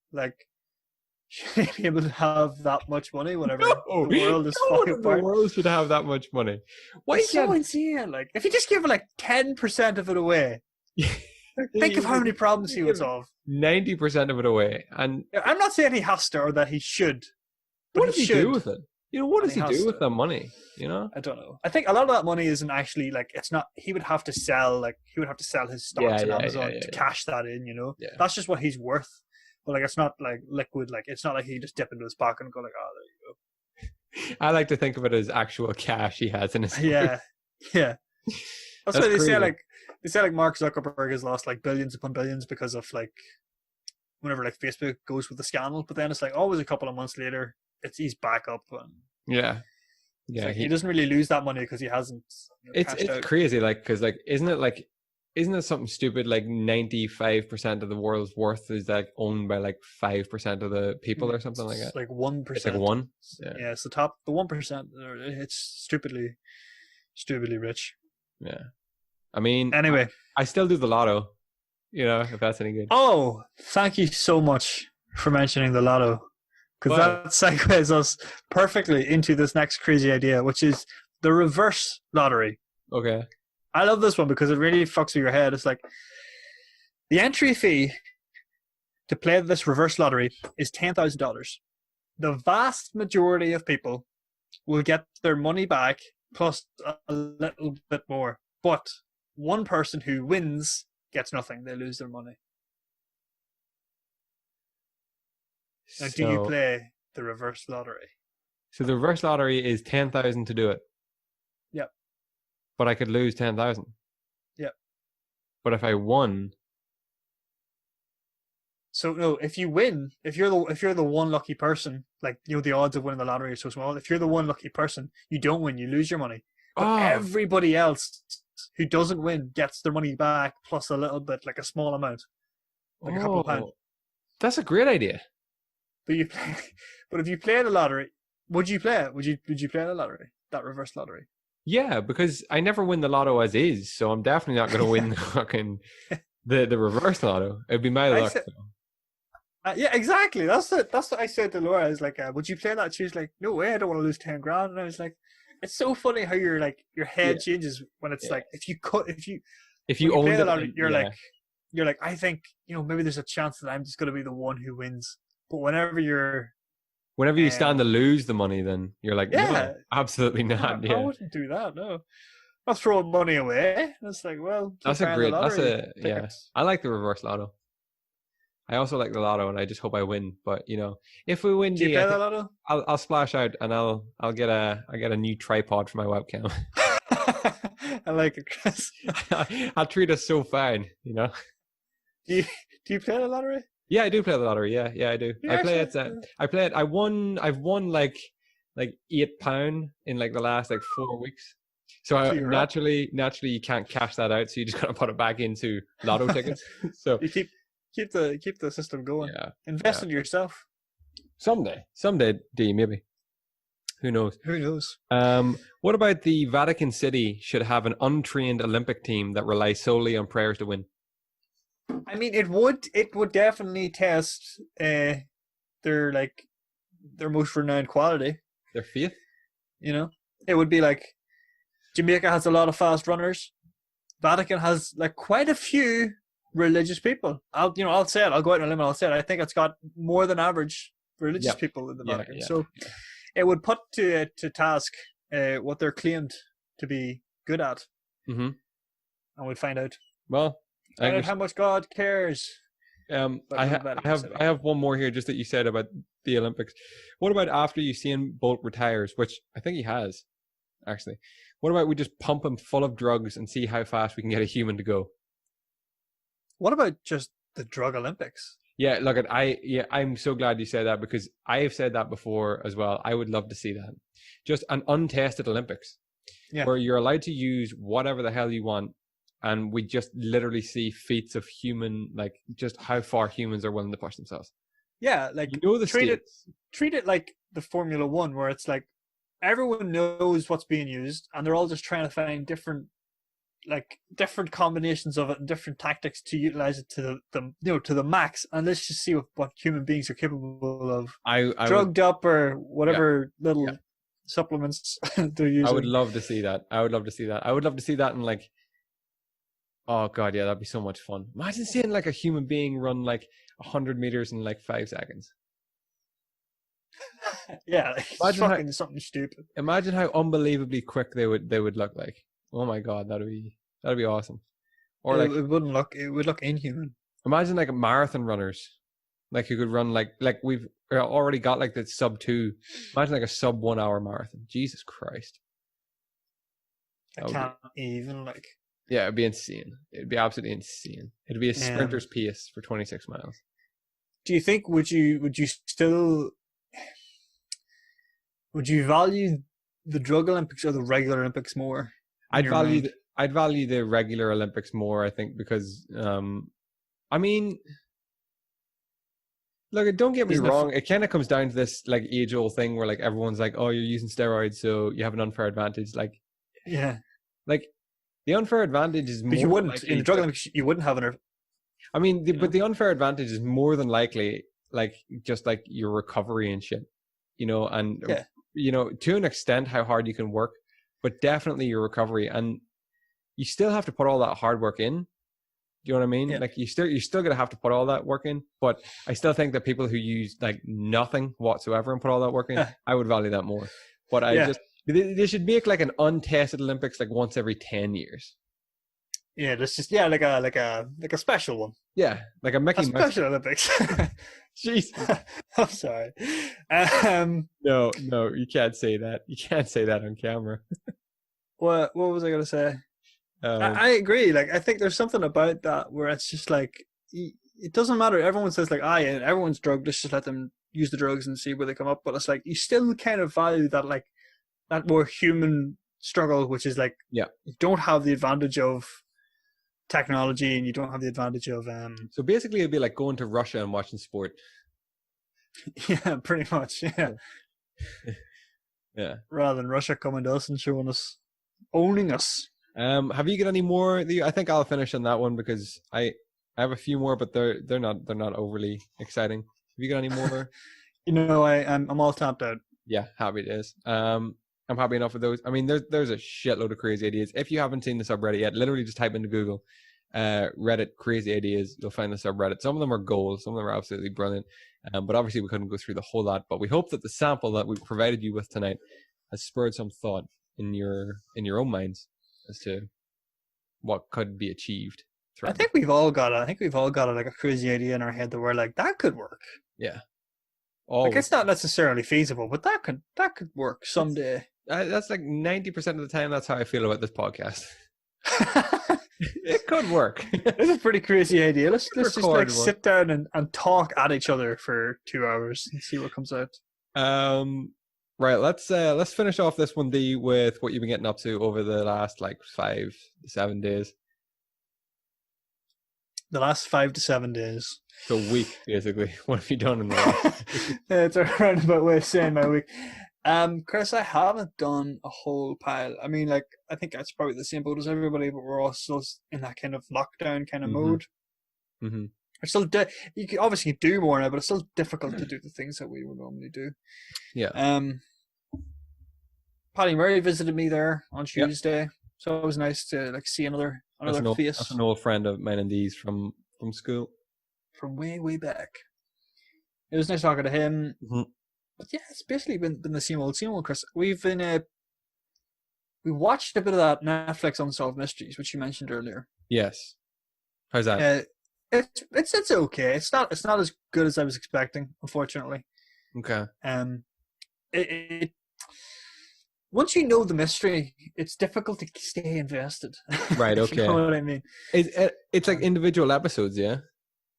have that much money whenever the world is fucking apart? The world should have that much money. Why it's so insane. Like, if you just give like 10% of it away, think of how many problems he would solve. 90% of it away, and I'm not saying he has to or that he should. But what does he do with it? You know, what does he do with that money? You know, I don't know. I think a lot of that money isn't actually like, it's not. He would have to sell his stocks on Amazon to cash that in. You know, that's just what he's worth. But like, it's not like liquid. Like, it's not like he just dip into his pocket and go like, oh, there you go. I like to think of it as actual cash he has in his. Yeah. That's why they say like Mark Zuckerberg has lost like billions upon billions because of like whenever like Facebook goes with the scandal. But then it's like always a couple of months later, he's back up. And like he doesn't really lose that money because he hasn't. It's crazy, like, because like isn't it something stupid like 95% of the world's worth is like owned by like 5% of the people or something like that? It's like 1%. It's like 1. Yeah, it's the 1%. It's stupidly rich. Yeah, I mean, anyway, I still do the lotto. You know, if that's any good. Oh, thank you so much for mentioning the lotto, because that segues us perfectly into this next crazy idea, which is the reverse lottery. Okay. I love this one because it really fucks with your head. It's like the entry fee to play this reverse lottery is $10,000. The vast majority of people will get their money back plus a little bit more. But one person who wins gets nothing. They lose their money. Now, do you play the reverse lottery? So the reverse lottery is 10,000 to do it. Yep. But I could lose 10,000. Yep. But if I won, So no, if you win, if you're the one lucky person, like the odds of winning the lottery are so small. If you're the one lucky person, you don't win, you lose your money. But Oh, everybody else who doesn't win gets their money back plus a little bit, like a small amount, like a couple of pounds. oh, that's a great idea. But you play, but if you play the lottery, would you play it? Would you play the lottery? That reverse lottery? Yeah, because I never win the lotto as is, so I'm definitely not going to win the fucking the reverse lotto. It'd be my luck. Yeah, exactly. That's what I said to Laura. I was like, would you play that? She was like, no way, I don't want to lose 10 grand. And I was like, it's so funny how your head changes when it's like if you own play the the lottery, you're like, I think maybe there's a chance that I'm just going to be the one who wins. But whenever you stand to lose the money, then you're like, no, absolutely not. I wouldn't do that. No, not throwing money away. It's like, well, I like the reverse lotto. I also like the lotto, and I just hope I win. But if we win, do you play the lotto? I'll splash out, and I'll get a new tripod for my webcam. I like it, Chris. I'll treat us so fine, Do you play the lottery? Yeah, I do play the lottery. Yeah, I do. I play it. I play it. I've won like £8 in like the last 4 weeks. So naturally you can't cash that out. So you just gotta put it back into lotto tickets. So you keep the system going. Yeah. Invest in yourself. Someday, D, maybe. Who knows? What about the Vatican City should have an untrained Olympic team that relies solely on prayers to win? I mean, it would definitely test their most renowned quality, their faith. It would be like Jamaica has a lot of fast runners. Vatican has quite a few religious people. I'll say it. I'll go out on a limb and I'll say it. I think it's got more than average religious people in the Vatican. So it would put to task what they're claimed to be good at, and we'd find out. Well. How much God cares. I have one more here, just that you said about the Olympics. What about after Usain Bolt retires, which I think he has, actually? What about we just pump him full of drugs and see how fast we can get a human to go? What about just the drug Olympics? Yeah, look, I'm so glad you said that, because I have said that before as well. I would love to see that. Just an untested Olympics, where you're allowed to use whatever the hell you want. And we just literally see feats of just how far humans are willing to push themselves. Yeah, treat it like the Formula One, where it's like everyone knows what's being used, and they're all just trying to find different combinations of it and different tactics to utilize it to the max. And let's just see what human beings are capable of. Drugged up or whatever little supplements they're using. I would love to see that. I would love to see that in oh god, yeah, that'd be so much fun. Imagine seeing a human being run 100 meters in 5 seconds. Yeah, imagine something stupid. Imagine how unbelievably quick they would look like. Oh my god, that'd be awesome. Or it would look inhuman. Imagine marathon runners, who could run we've already got the sub 2. Imagine a sub 1 hour marathon. Jesus Christ. I can't even Yeah, it'd be insane. It'd be absolutely insane. It'd be a sprinter's pace for 26 miles. Do you think would you value the drug Olympics or the regular Olympics more? I'd value the regular Olympics more, I think, because I mean, look, don't get me wrong. It kind of comes down to this age-old thing where everyone's oh, you're using steroids, so you have an unfair advantage. The unfair advantage is more. But you wouldn't in the drug Olympics. You wouldn't have an. I mean, but the unfair advantage is more than likely just your recovery and shit, and to an extent how hard you can work, but definitely your recovery, and you still have to put all that hard work in. Do you know what I mean? Yeah. You're still gonna have to put all that work in, but I still think that people who use nothing whatsoever and put all that work in, I would value that more. But they should make an untested Olympics once every 10 years. Yeah, that's just like a special one. Yeah, like a Mickey Mouse special Olympics. Jeez, I'm sorry. No, you can't say that. You can't say that on camera. What was I gonna say? I agree. I think there's something about that where it's just it doesn't matter. Everyone says like, yeah, everyone's drugged. Let's just let them use the drugs and see where they come up. But it's like you still kind of value that like that more human struggle, which is like you don't have the advantage of technology and you don't have the advantage of So basically, it'd be like going to Russia and watching sport. Yeah, pretty much. Yeah. Yeah. Rather than Russia coming to us and showing us, owning us. Have you got any more? I think I'll finish on that one because I have a few more, but they're not overly exciting. Have you got any more? I'm all tapped out. Yeah, happy days. I'm happy enough with those. I mean, there's a shitload of crazy ideas. If you haven't seen the subreddit yet, literally just type into Google, Reddit crazy ideas. You'll find the subreddit. Some of them are gold. Some of them are absolutely brilliant. But obviously we couldn't go through the whole lot. But we hope that the sample that we provided you with tonight has spurred some thought in your own minds as to what could be achieved. I think we've all got like a crazy idea in our head that we're like, that could work. Yeah. Like it's not necessarily feasible, but that could work someday. That's like 90% of the time. That's how I feel about this podcast. It could work. It's a pretty crazy idea. Let's just like sit down and talk at each other for 2 hours and see what comes out. Right. Let's finish off this one, D, with what you've been getting up to over the last like 5 to 7 days. The last 5 to 7 days. So a week, basically. What have you done in the last? It's a roundabout way of saying my week. Chris, I haven't done a whole pile. I mean, like, I think that's probably the same boat as everybody, but we're all still in that kind of lockdown kind of mode. Mm-hmm. It's still you can obviously do more now, but it's still difficult to do the things that we would normally do. Yeah. Paddy Murray visited me there on Tuesday, so it was nice to like see another face. That's an old friend of mine and Dee's from school, from way back. It was nice talking to him. Mm-hmm. But yeah, it's basically been the same old, Chris. We've been we watched a bit of that Netflix Unsolved Mysteries, which you mentioned earlier. Yes. How's that? It's okay. It's not as good as I was expecting, unfortunately. Okay. It once you know the mystery, it's difficult to stay invested. Right. Okay. You know what I mean? It's like individual episodes, yeah.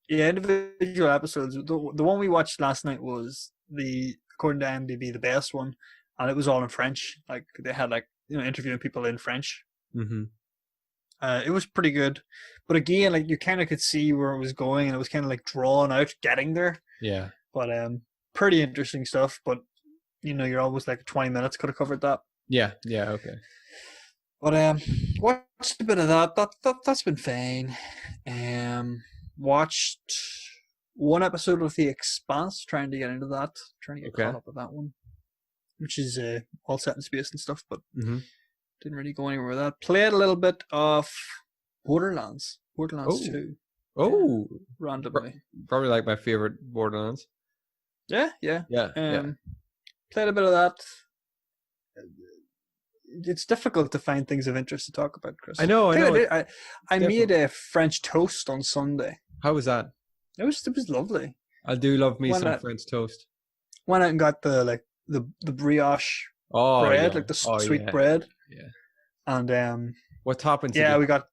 Yeah, individual episodes. The one we watched last night was according to IMDb, the best one, and it was all in French. Like they had interviewing people in French. Mm-hmm. It was pretty good, but again, like you kind of could see where it was going, and it was kind of like drawn out getting there. Yeah. But pretty interesting stuff. But you're almost like 20 minutes could have covered that. Yeah. Yeah. Okay. But watched a bit of that. That's been fine. Watched one episode of The Expanse, trying to get into that, trying to get caught up with that one, which is all set in space and stuff, but didn't really go anywhere with that. Played a little bit of Borderlands 2. Oh, randomly. Probably like my favorite Borderlands. Yeah. Played a bit of that. It's difficult to find things of interest to talk about, Chris. I know. I made a French toast on Sunday. How was that? It was lovely. I do love me some French toast. Went out and got the brioche bread, like the sweet bread. Yeah. And what toppings? Yeah, we got.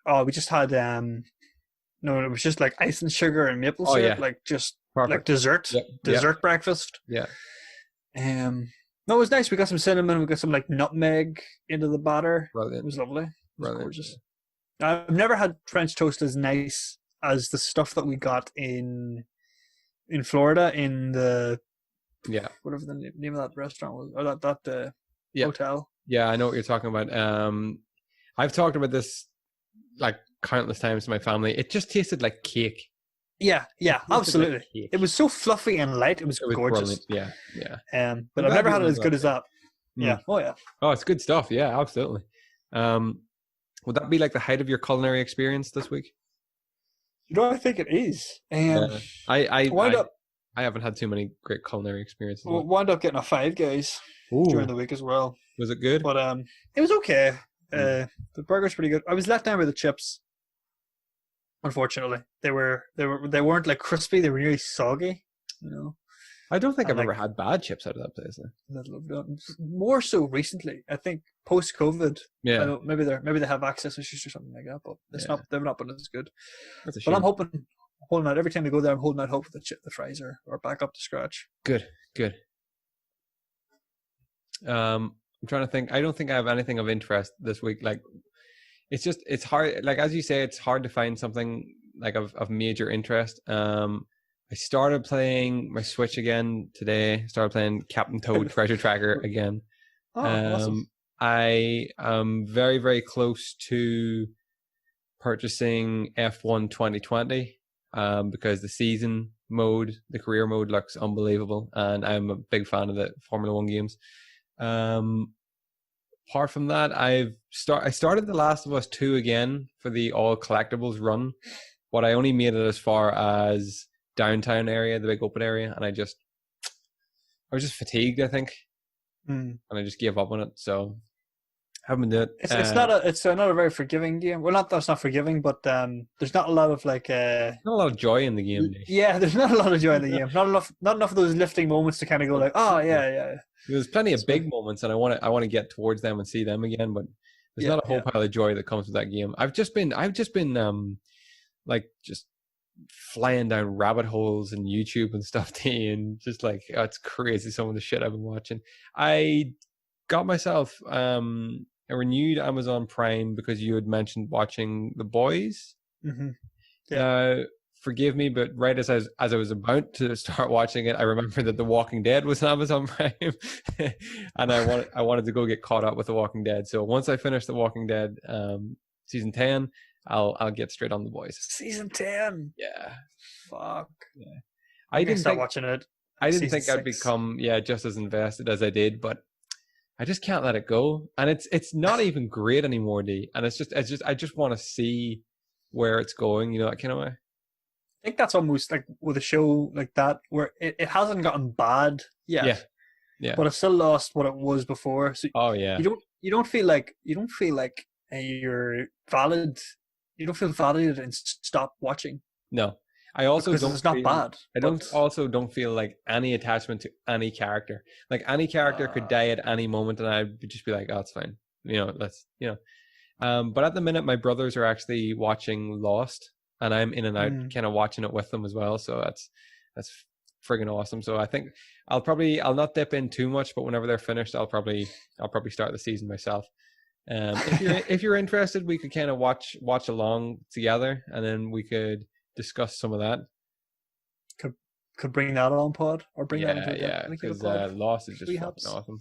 Oh, we just had no, it was just like ice and sugar and maple syrup, like just perfect. Like dessert breakfast. Yeah. No, it was nice. We got some cinnamon. We got some like nutmeg into the batter. Brilliant. It was lovely. It was gorgeous. Yeah. I've never had French toast as nice as the stuff that we got in Florida in the whatever the name of that restaurant was, or that hotel. Yeah, I know what you're talking about. I've talked about this like countless times to my family. It just tasted like cake. Yeah, absolutely. Like it was so fluffy and light. It was gorgeous. Brilliant. Yeah. But I've never had it as good as that. Yeah. Oh yeah. Oh, it's good stuff. Yeah, absolutely. Would that be like the height of your culinary experience this week? I think it is. I haven't had too many great culinary experiences. Well, wound up getting a Five Guys during the week as well. Was it good? But it was okay. The burger's pretty good. I was let down with the chips. Unfortunately, they weren't like crispy. They were really soggy. I don't think And I've like ever had bad chips out of that place. more so recently, I think post COVID. I Yeah, don't, maybe they have access issues or something like that, but they've not been as good. that's a But I'm shame. holding out every time I go there. I'm holding out hope that the fries are back up to scratch. Good. I'm trying to think. I don't think I have anything of interest this week. Like, it's hard. Like, as you say, it's hard to find something like of major interest. I started playing my Switch again today. Started playing Captain Toad Treasure Tracker again. Oh, awesome. I am very, very close to purchasing F1 2020 because the season mode, the career mode looks unbelievable, and I'm a big fan of the Formula One games. Apart from that, I started The Last of Us 2 again for the all collectibles run, but I only made it as far as downtown area, the big open area, and I was just fatigued, I think, and I just gave up on it. So haven't been doing it. It's not a very forgiving game. Well, that's not forgiving, but there's not a lot of like not a lot of joy in the game. Yeah, there's not a lot of joy in the game. Not enough of those lifting moments to kind of go like, oh yeah. There's plenty of big moments, and I want to get towards them and see them again, but there's not a whole pile of joy that comes with that game. I've just been like just flying down rabbit holes in YouTube and stuff, and just like, oh, it's crazy some of the shit I've been watching. I got myself a renewed Amazon Prime because you had mentioned watching The Boys. Mm-hmm. Yeah. Forgive me, but right as I was about to start watching it, I remembered that The Walking Dead was on Amazon Prime, and I wanted to go get caught up with The Walking Dead. So once I finish The Walking Dead season 10, I'll get straight on The Boys. Season 10. Yeah. Fuck. Yeah. I didn't start watching it. I didn't think I'd become just as invested as I did, but I just can't let it go. And it's not even great anymore, D. And I just want to see where it's going, you know, that kind of way. I think that's almost like with a show like that where it hasn't gotten bad yet. Yeah. But it's still lost what it was before. So you don't feel like you're valid. You don't feel validated and stop watching. No. I also because it's not bad. I don't feel like any attachment to any character. Like any character could die at any moment, and I'd just be like, "Oh, it's fine." You know, But at the minute, my brothers are actually watching Lost, and I'm in and out, kind of watching it with them as well. So that's friggin' awesome. So I think I'll not dip in too much, but whenever they're finished, I'll probably start the season myself. If you're interested, we could kind of watch along together, and then we could discuss some of that. Could bring that on pod or bring that into because Lost is just fucking awesome.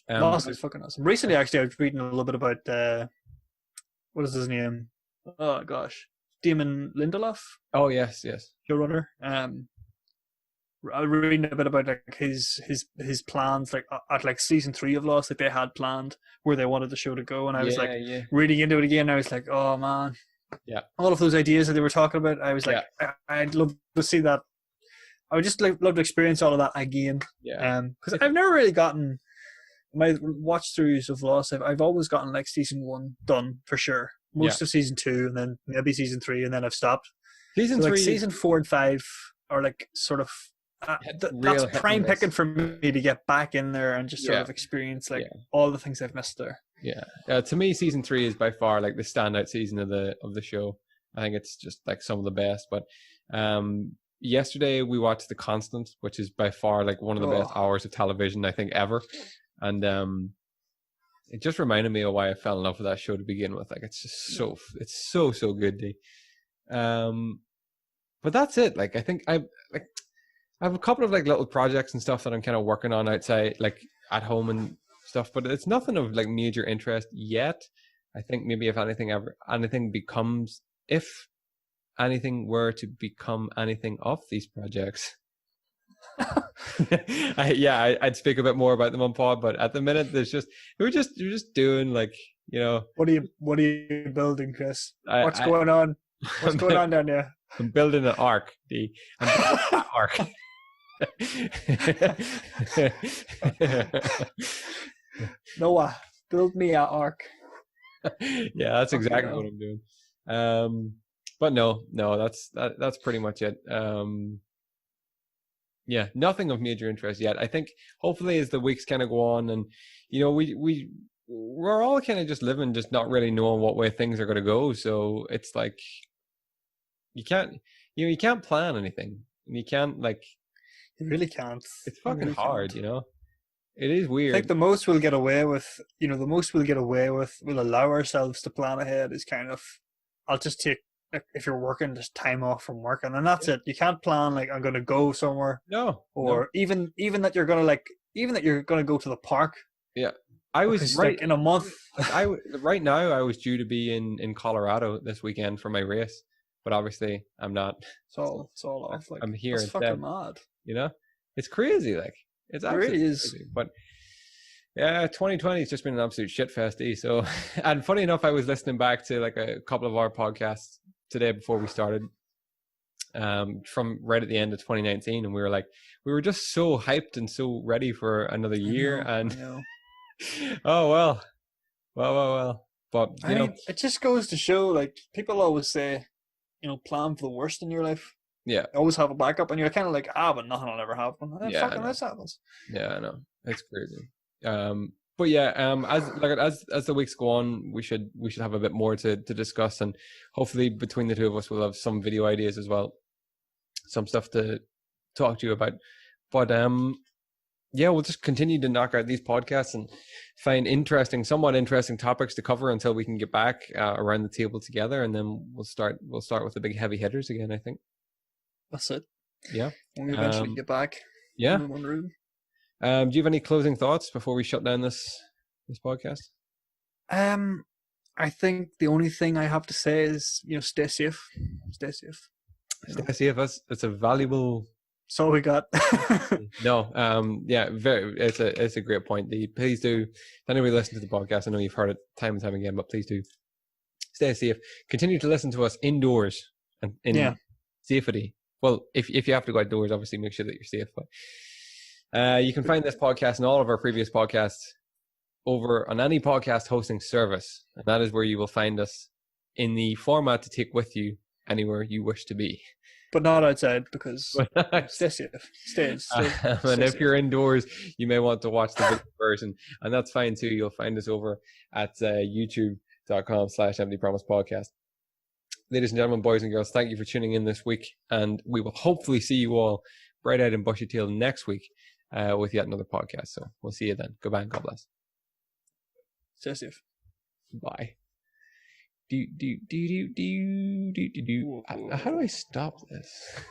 Lost is fucking awesome. Recently, actually, I was reading a little bit about what is his name? Oh gosh, Damon Lindelof. Oh yes, showrunner. I was reading a bit about like his plans, like at like season 3 of Lost, like they had planned where they wanted the show to go, and I was reading into it again. And I was like, oh man, all of those ideas that they were talking about. I was like, I'd love to see that. I would just love to experience all of that again. Because I've never really gotten my watch throughs of Lost. I've always gotten like season 1 done for sure. Most of season 2, and then maybe season 3, and then I've stopped. Season 3, like season 4 and 5 are like sort of. That's prime picking for me to get back in there and just sort of experience like all the things I've missed there. To me, season 3 is by far like the standout season of the show. I think it's just like some of the best. But yesterday we watched The Constant, which is by far like one of the best hours of television I think ever, and it just reminded me of why I fell in love with that show to begin with. Like it's just so good, D. But that's it. Like I think I have a couple of like little projects and stuff that I'm kind of working on outside, like at home and stuff, but it's nothing of like major interest yet. I think maybe if anything were to become anything of these projects, I'd speak a bit more about them on pod. But at the minute, we're just doing like, you know. What are you building, Chris? What's going on? What's going on down there? I'm building an ark, D. I'm building an ark. Noah, build me an ark. Yeah, that's exactly what I'm doing. But no, that's pretty much it. Yeah, nothing of major interest yet. I think hopefully as the weeks kind of go on, and you know, we're all kind of just living, just not really knowing what way things are going to go. So it's like you can't, you can't plan anything. You can't like. You really can't. It's fucking really hard, can't. you know. It is weird. I think the most we'll get away with, the most we'll get away with, we'll allow ourselves to plan ahead is kind of, I'll just take, if you're working, just time off from work, and then that's it. You can't plan like I'm going to go somewhere, or even that you're going to even that you're going to go to the park. Yeah, I was right in a month. Like right now I was due to be in Colorado this weekend for my race, but obviously I'm not. It's all off. Like, I'm here instead. Fucking mad. You know, it's crazy. Like it's absolutely really is. Crazy. But yeah, 2020 has just been an absolute shit festy. So, and funny enough, I was listening back to like a couple of our podcasts today before we started, from right at the end of 2019, and we were just so hyped and so ready for another year. I know. Oh well. But I mean, it just goes to show, like, people always say, plan for the worst in your life. Yeah. Always have a backup, and you're kind of like, but nothing will ever happen. And then fucking this happens. Yeah, I know. It's crazy. But yeah, as the weeks go on, we should have a bit more to discuss, and hopefully between the two of us we'll have some video ideas as well, some stuff to talk to you about. But yeah, we'll just continue to knock out these podcasts and find somewhat interesting topics to cover until we can get back around the table together, and then we'll start with the big heavy hitters again, I think. That's it. Yeah. When we eventually get back. Yeah. In one room. Do you have any closing thoughts before we shut down this podcast? I think the only thing I have to say is, stay safe. Stay safe. Stay safe. That's a valuable. That's all we got. No. Yeah. It's a great point. Please do. If anybody listen to the podcast, I know you've heard it time and time again, but please do stay safe. Continue to listen to us indoors and in safety. Well, if you have to go outdoors, obviously make sure that you're safe. But you can find this podcast and all of our previous podcasts over on any podcast hosting service, and that is where you will find us in the format to take with you anywhere you wish to be. But not outside, because stay safe. Stay and if you're indoors, you may want to watch the video version, and that's fine too. You'll find us over at youtube.com/emptypromisepodcast. Ladies and gentlemen, boys and girls, thank you for tuning in this week, and we will hopefully see you all bright-eyed and bushy-tailed next week with yet another podcast. So we'll see you then. Goodbye and God bless. Stay safe. Bye. How do I stop this?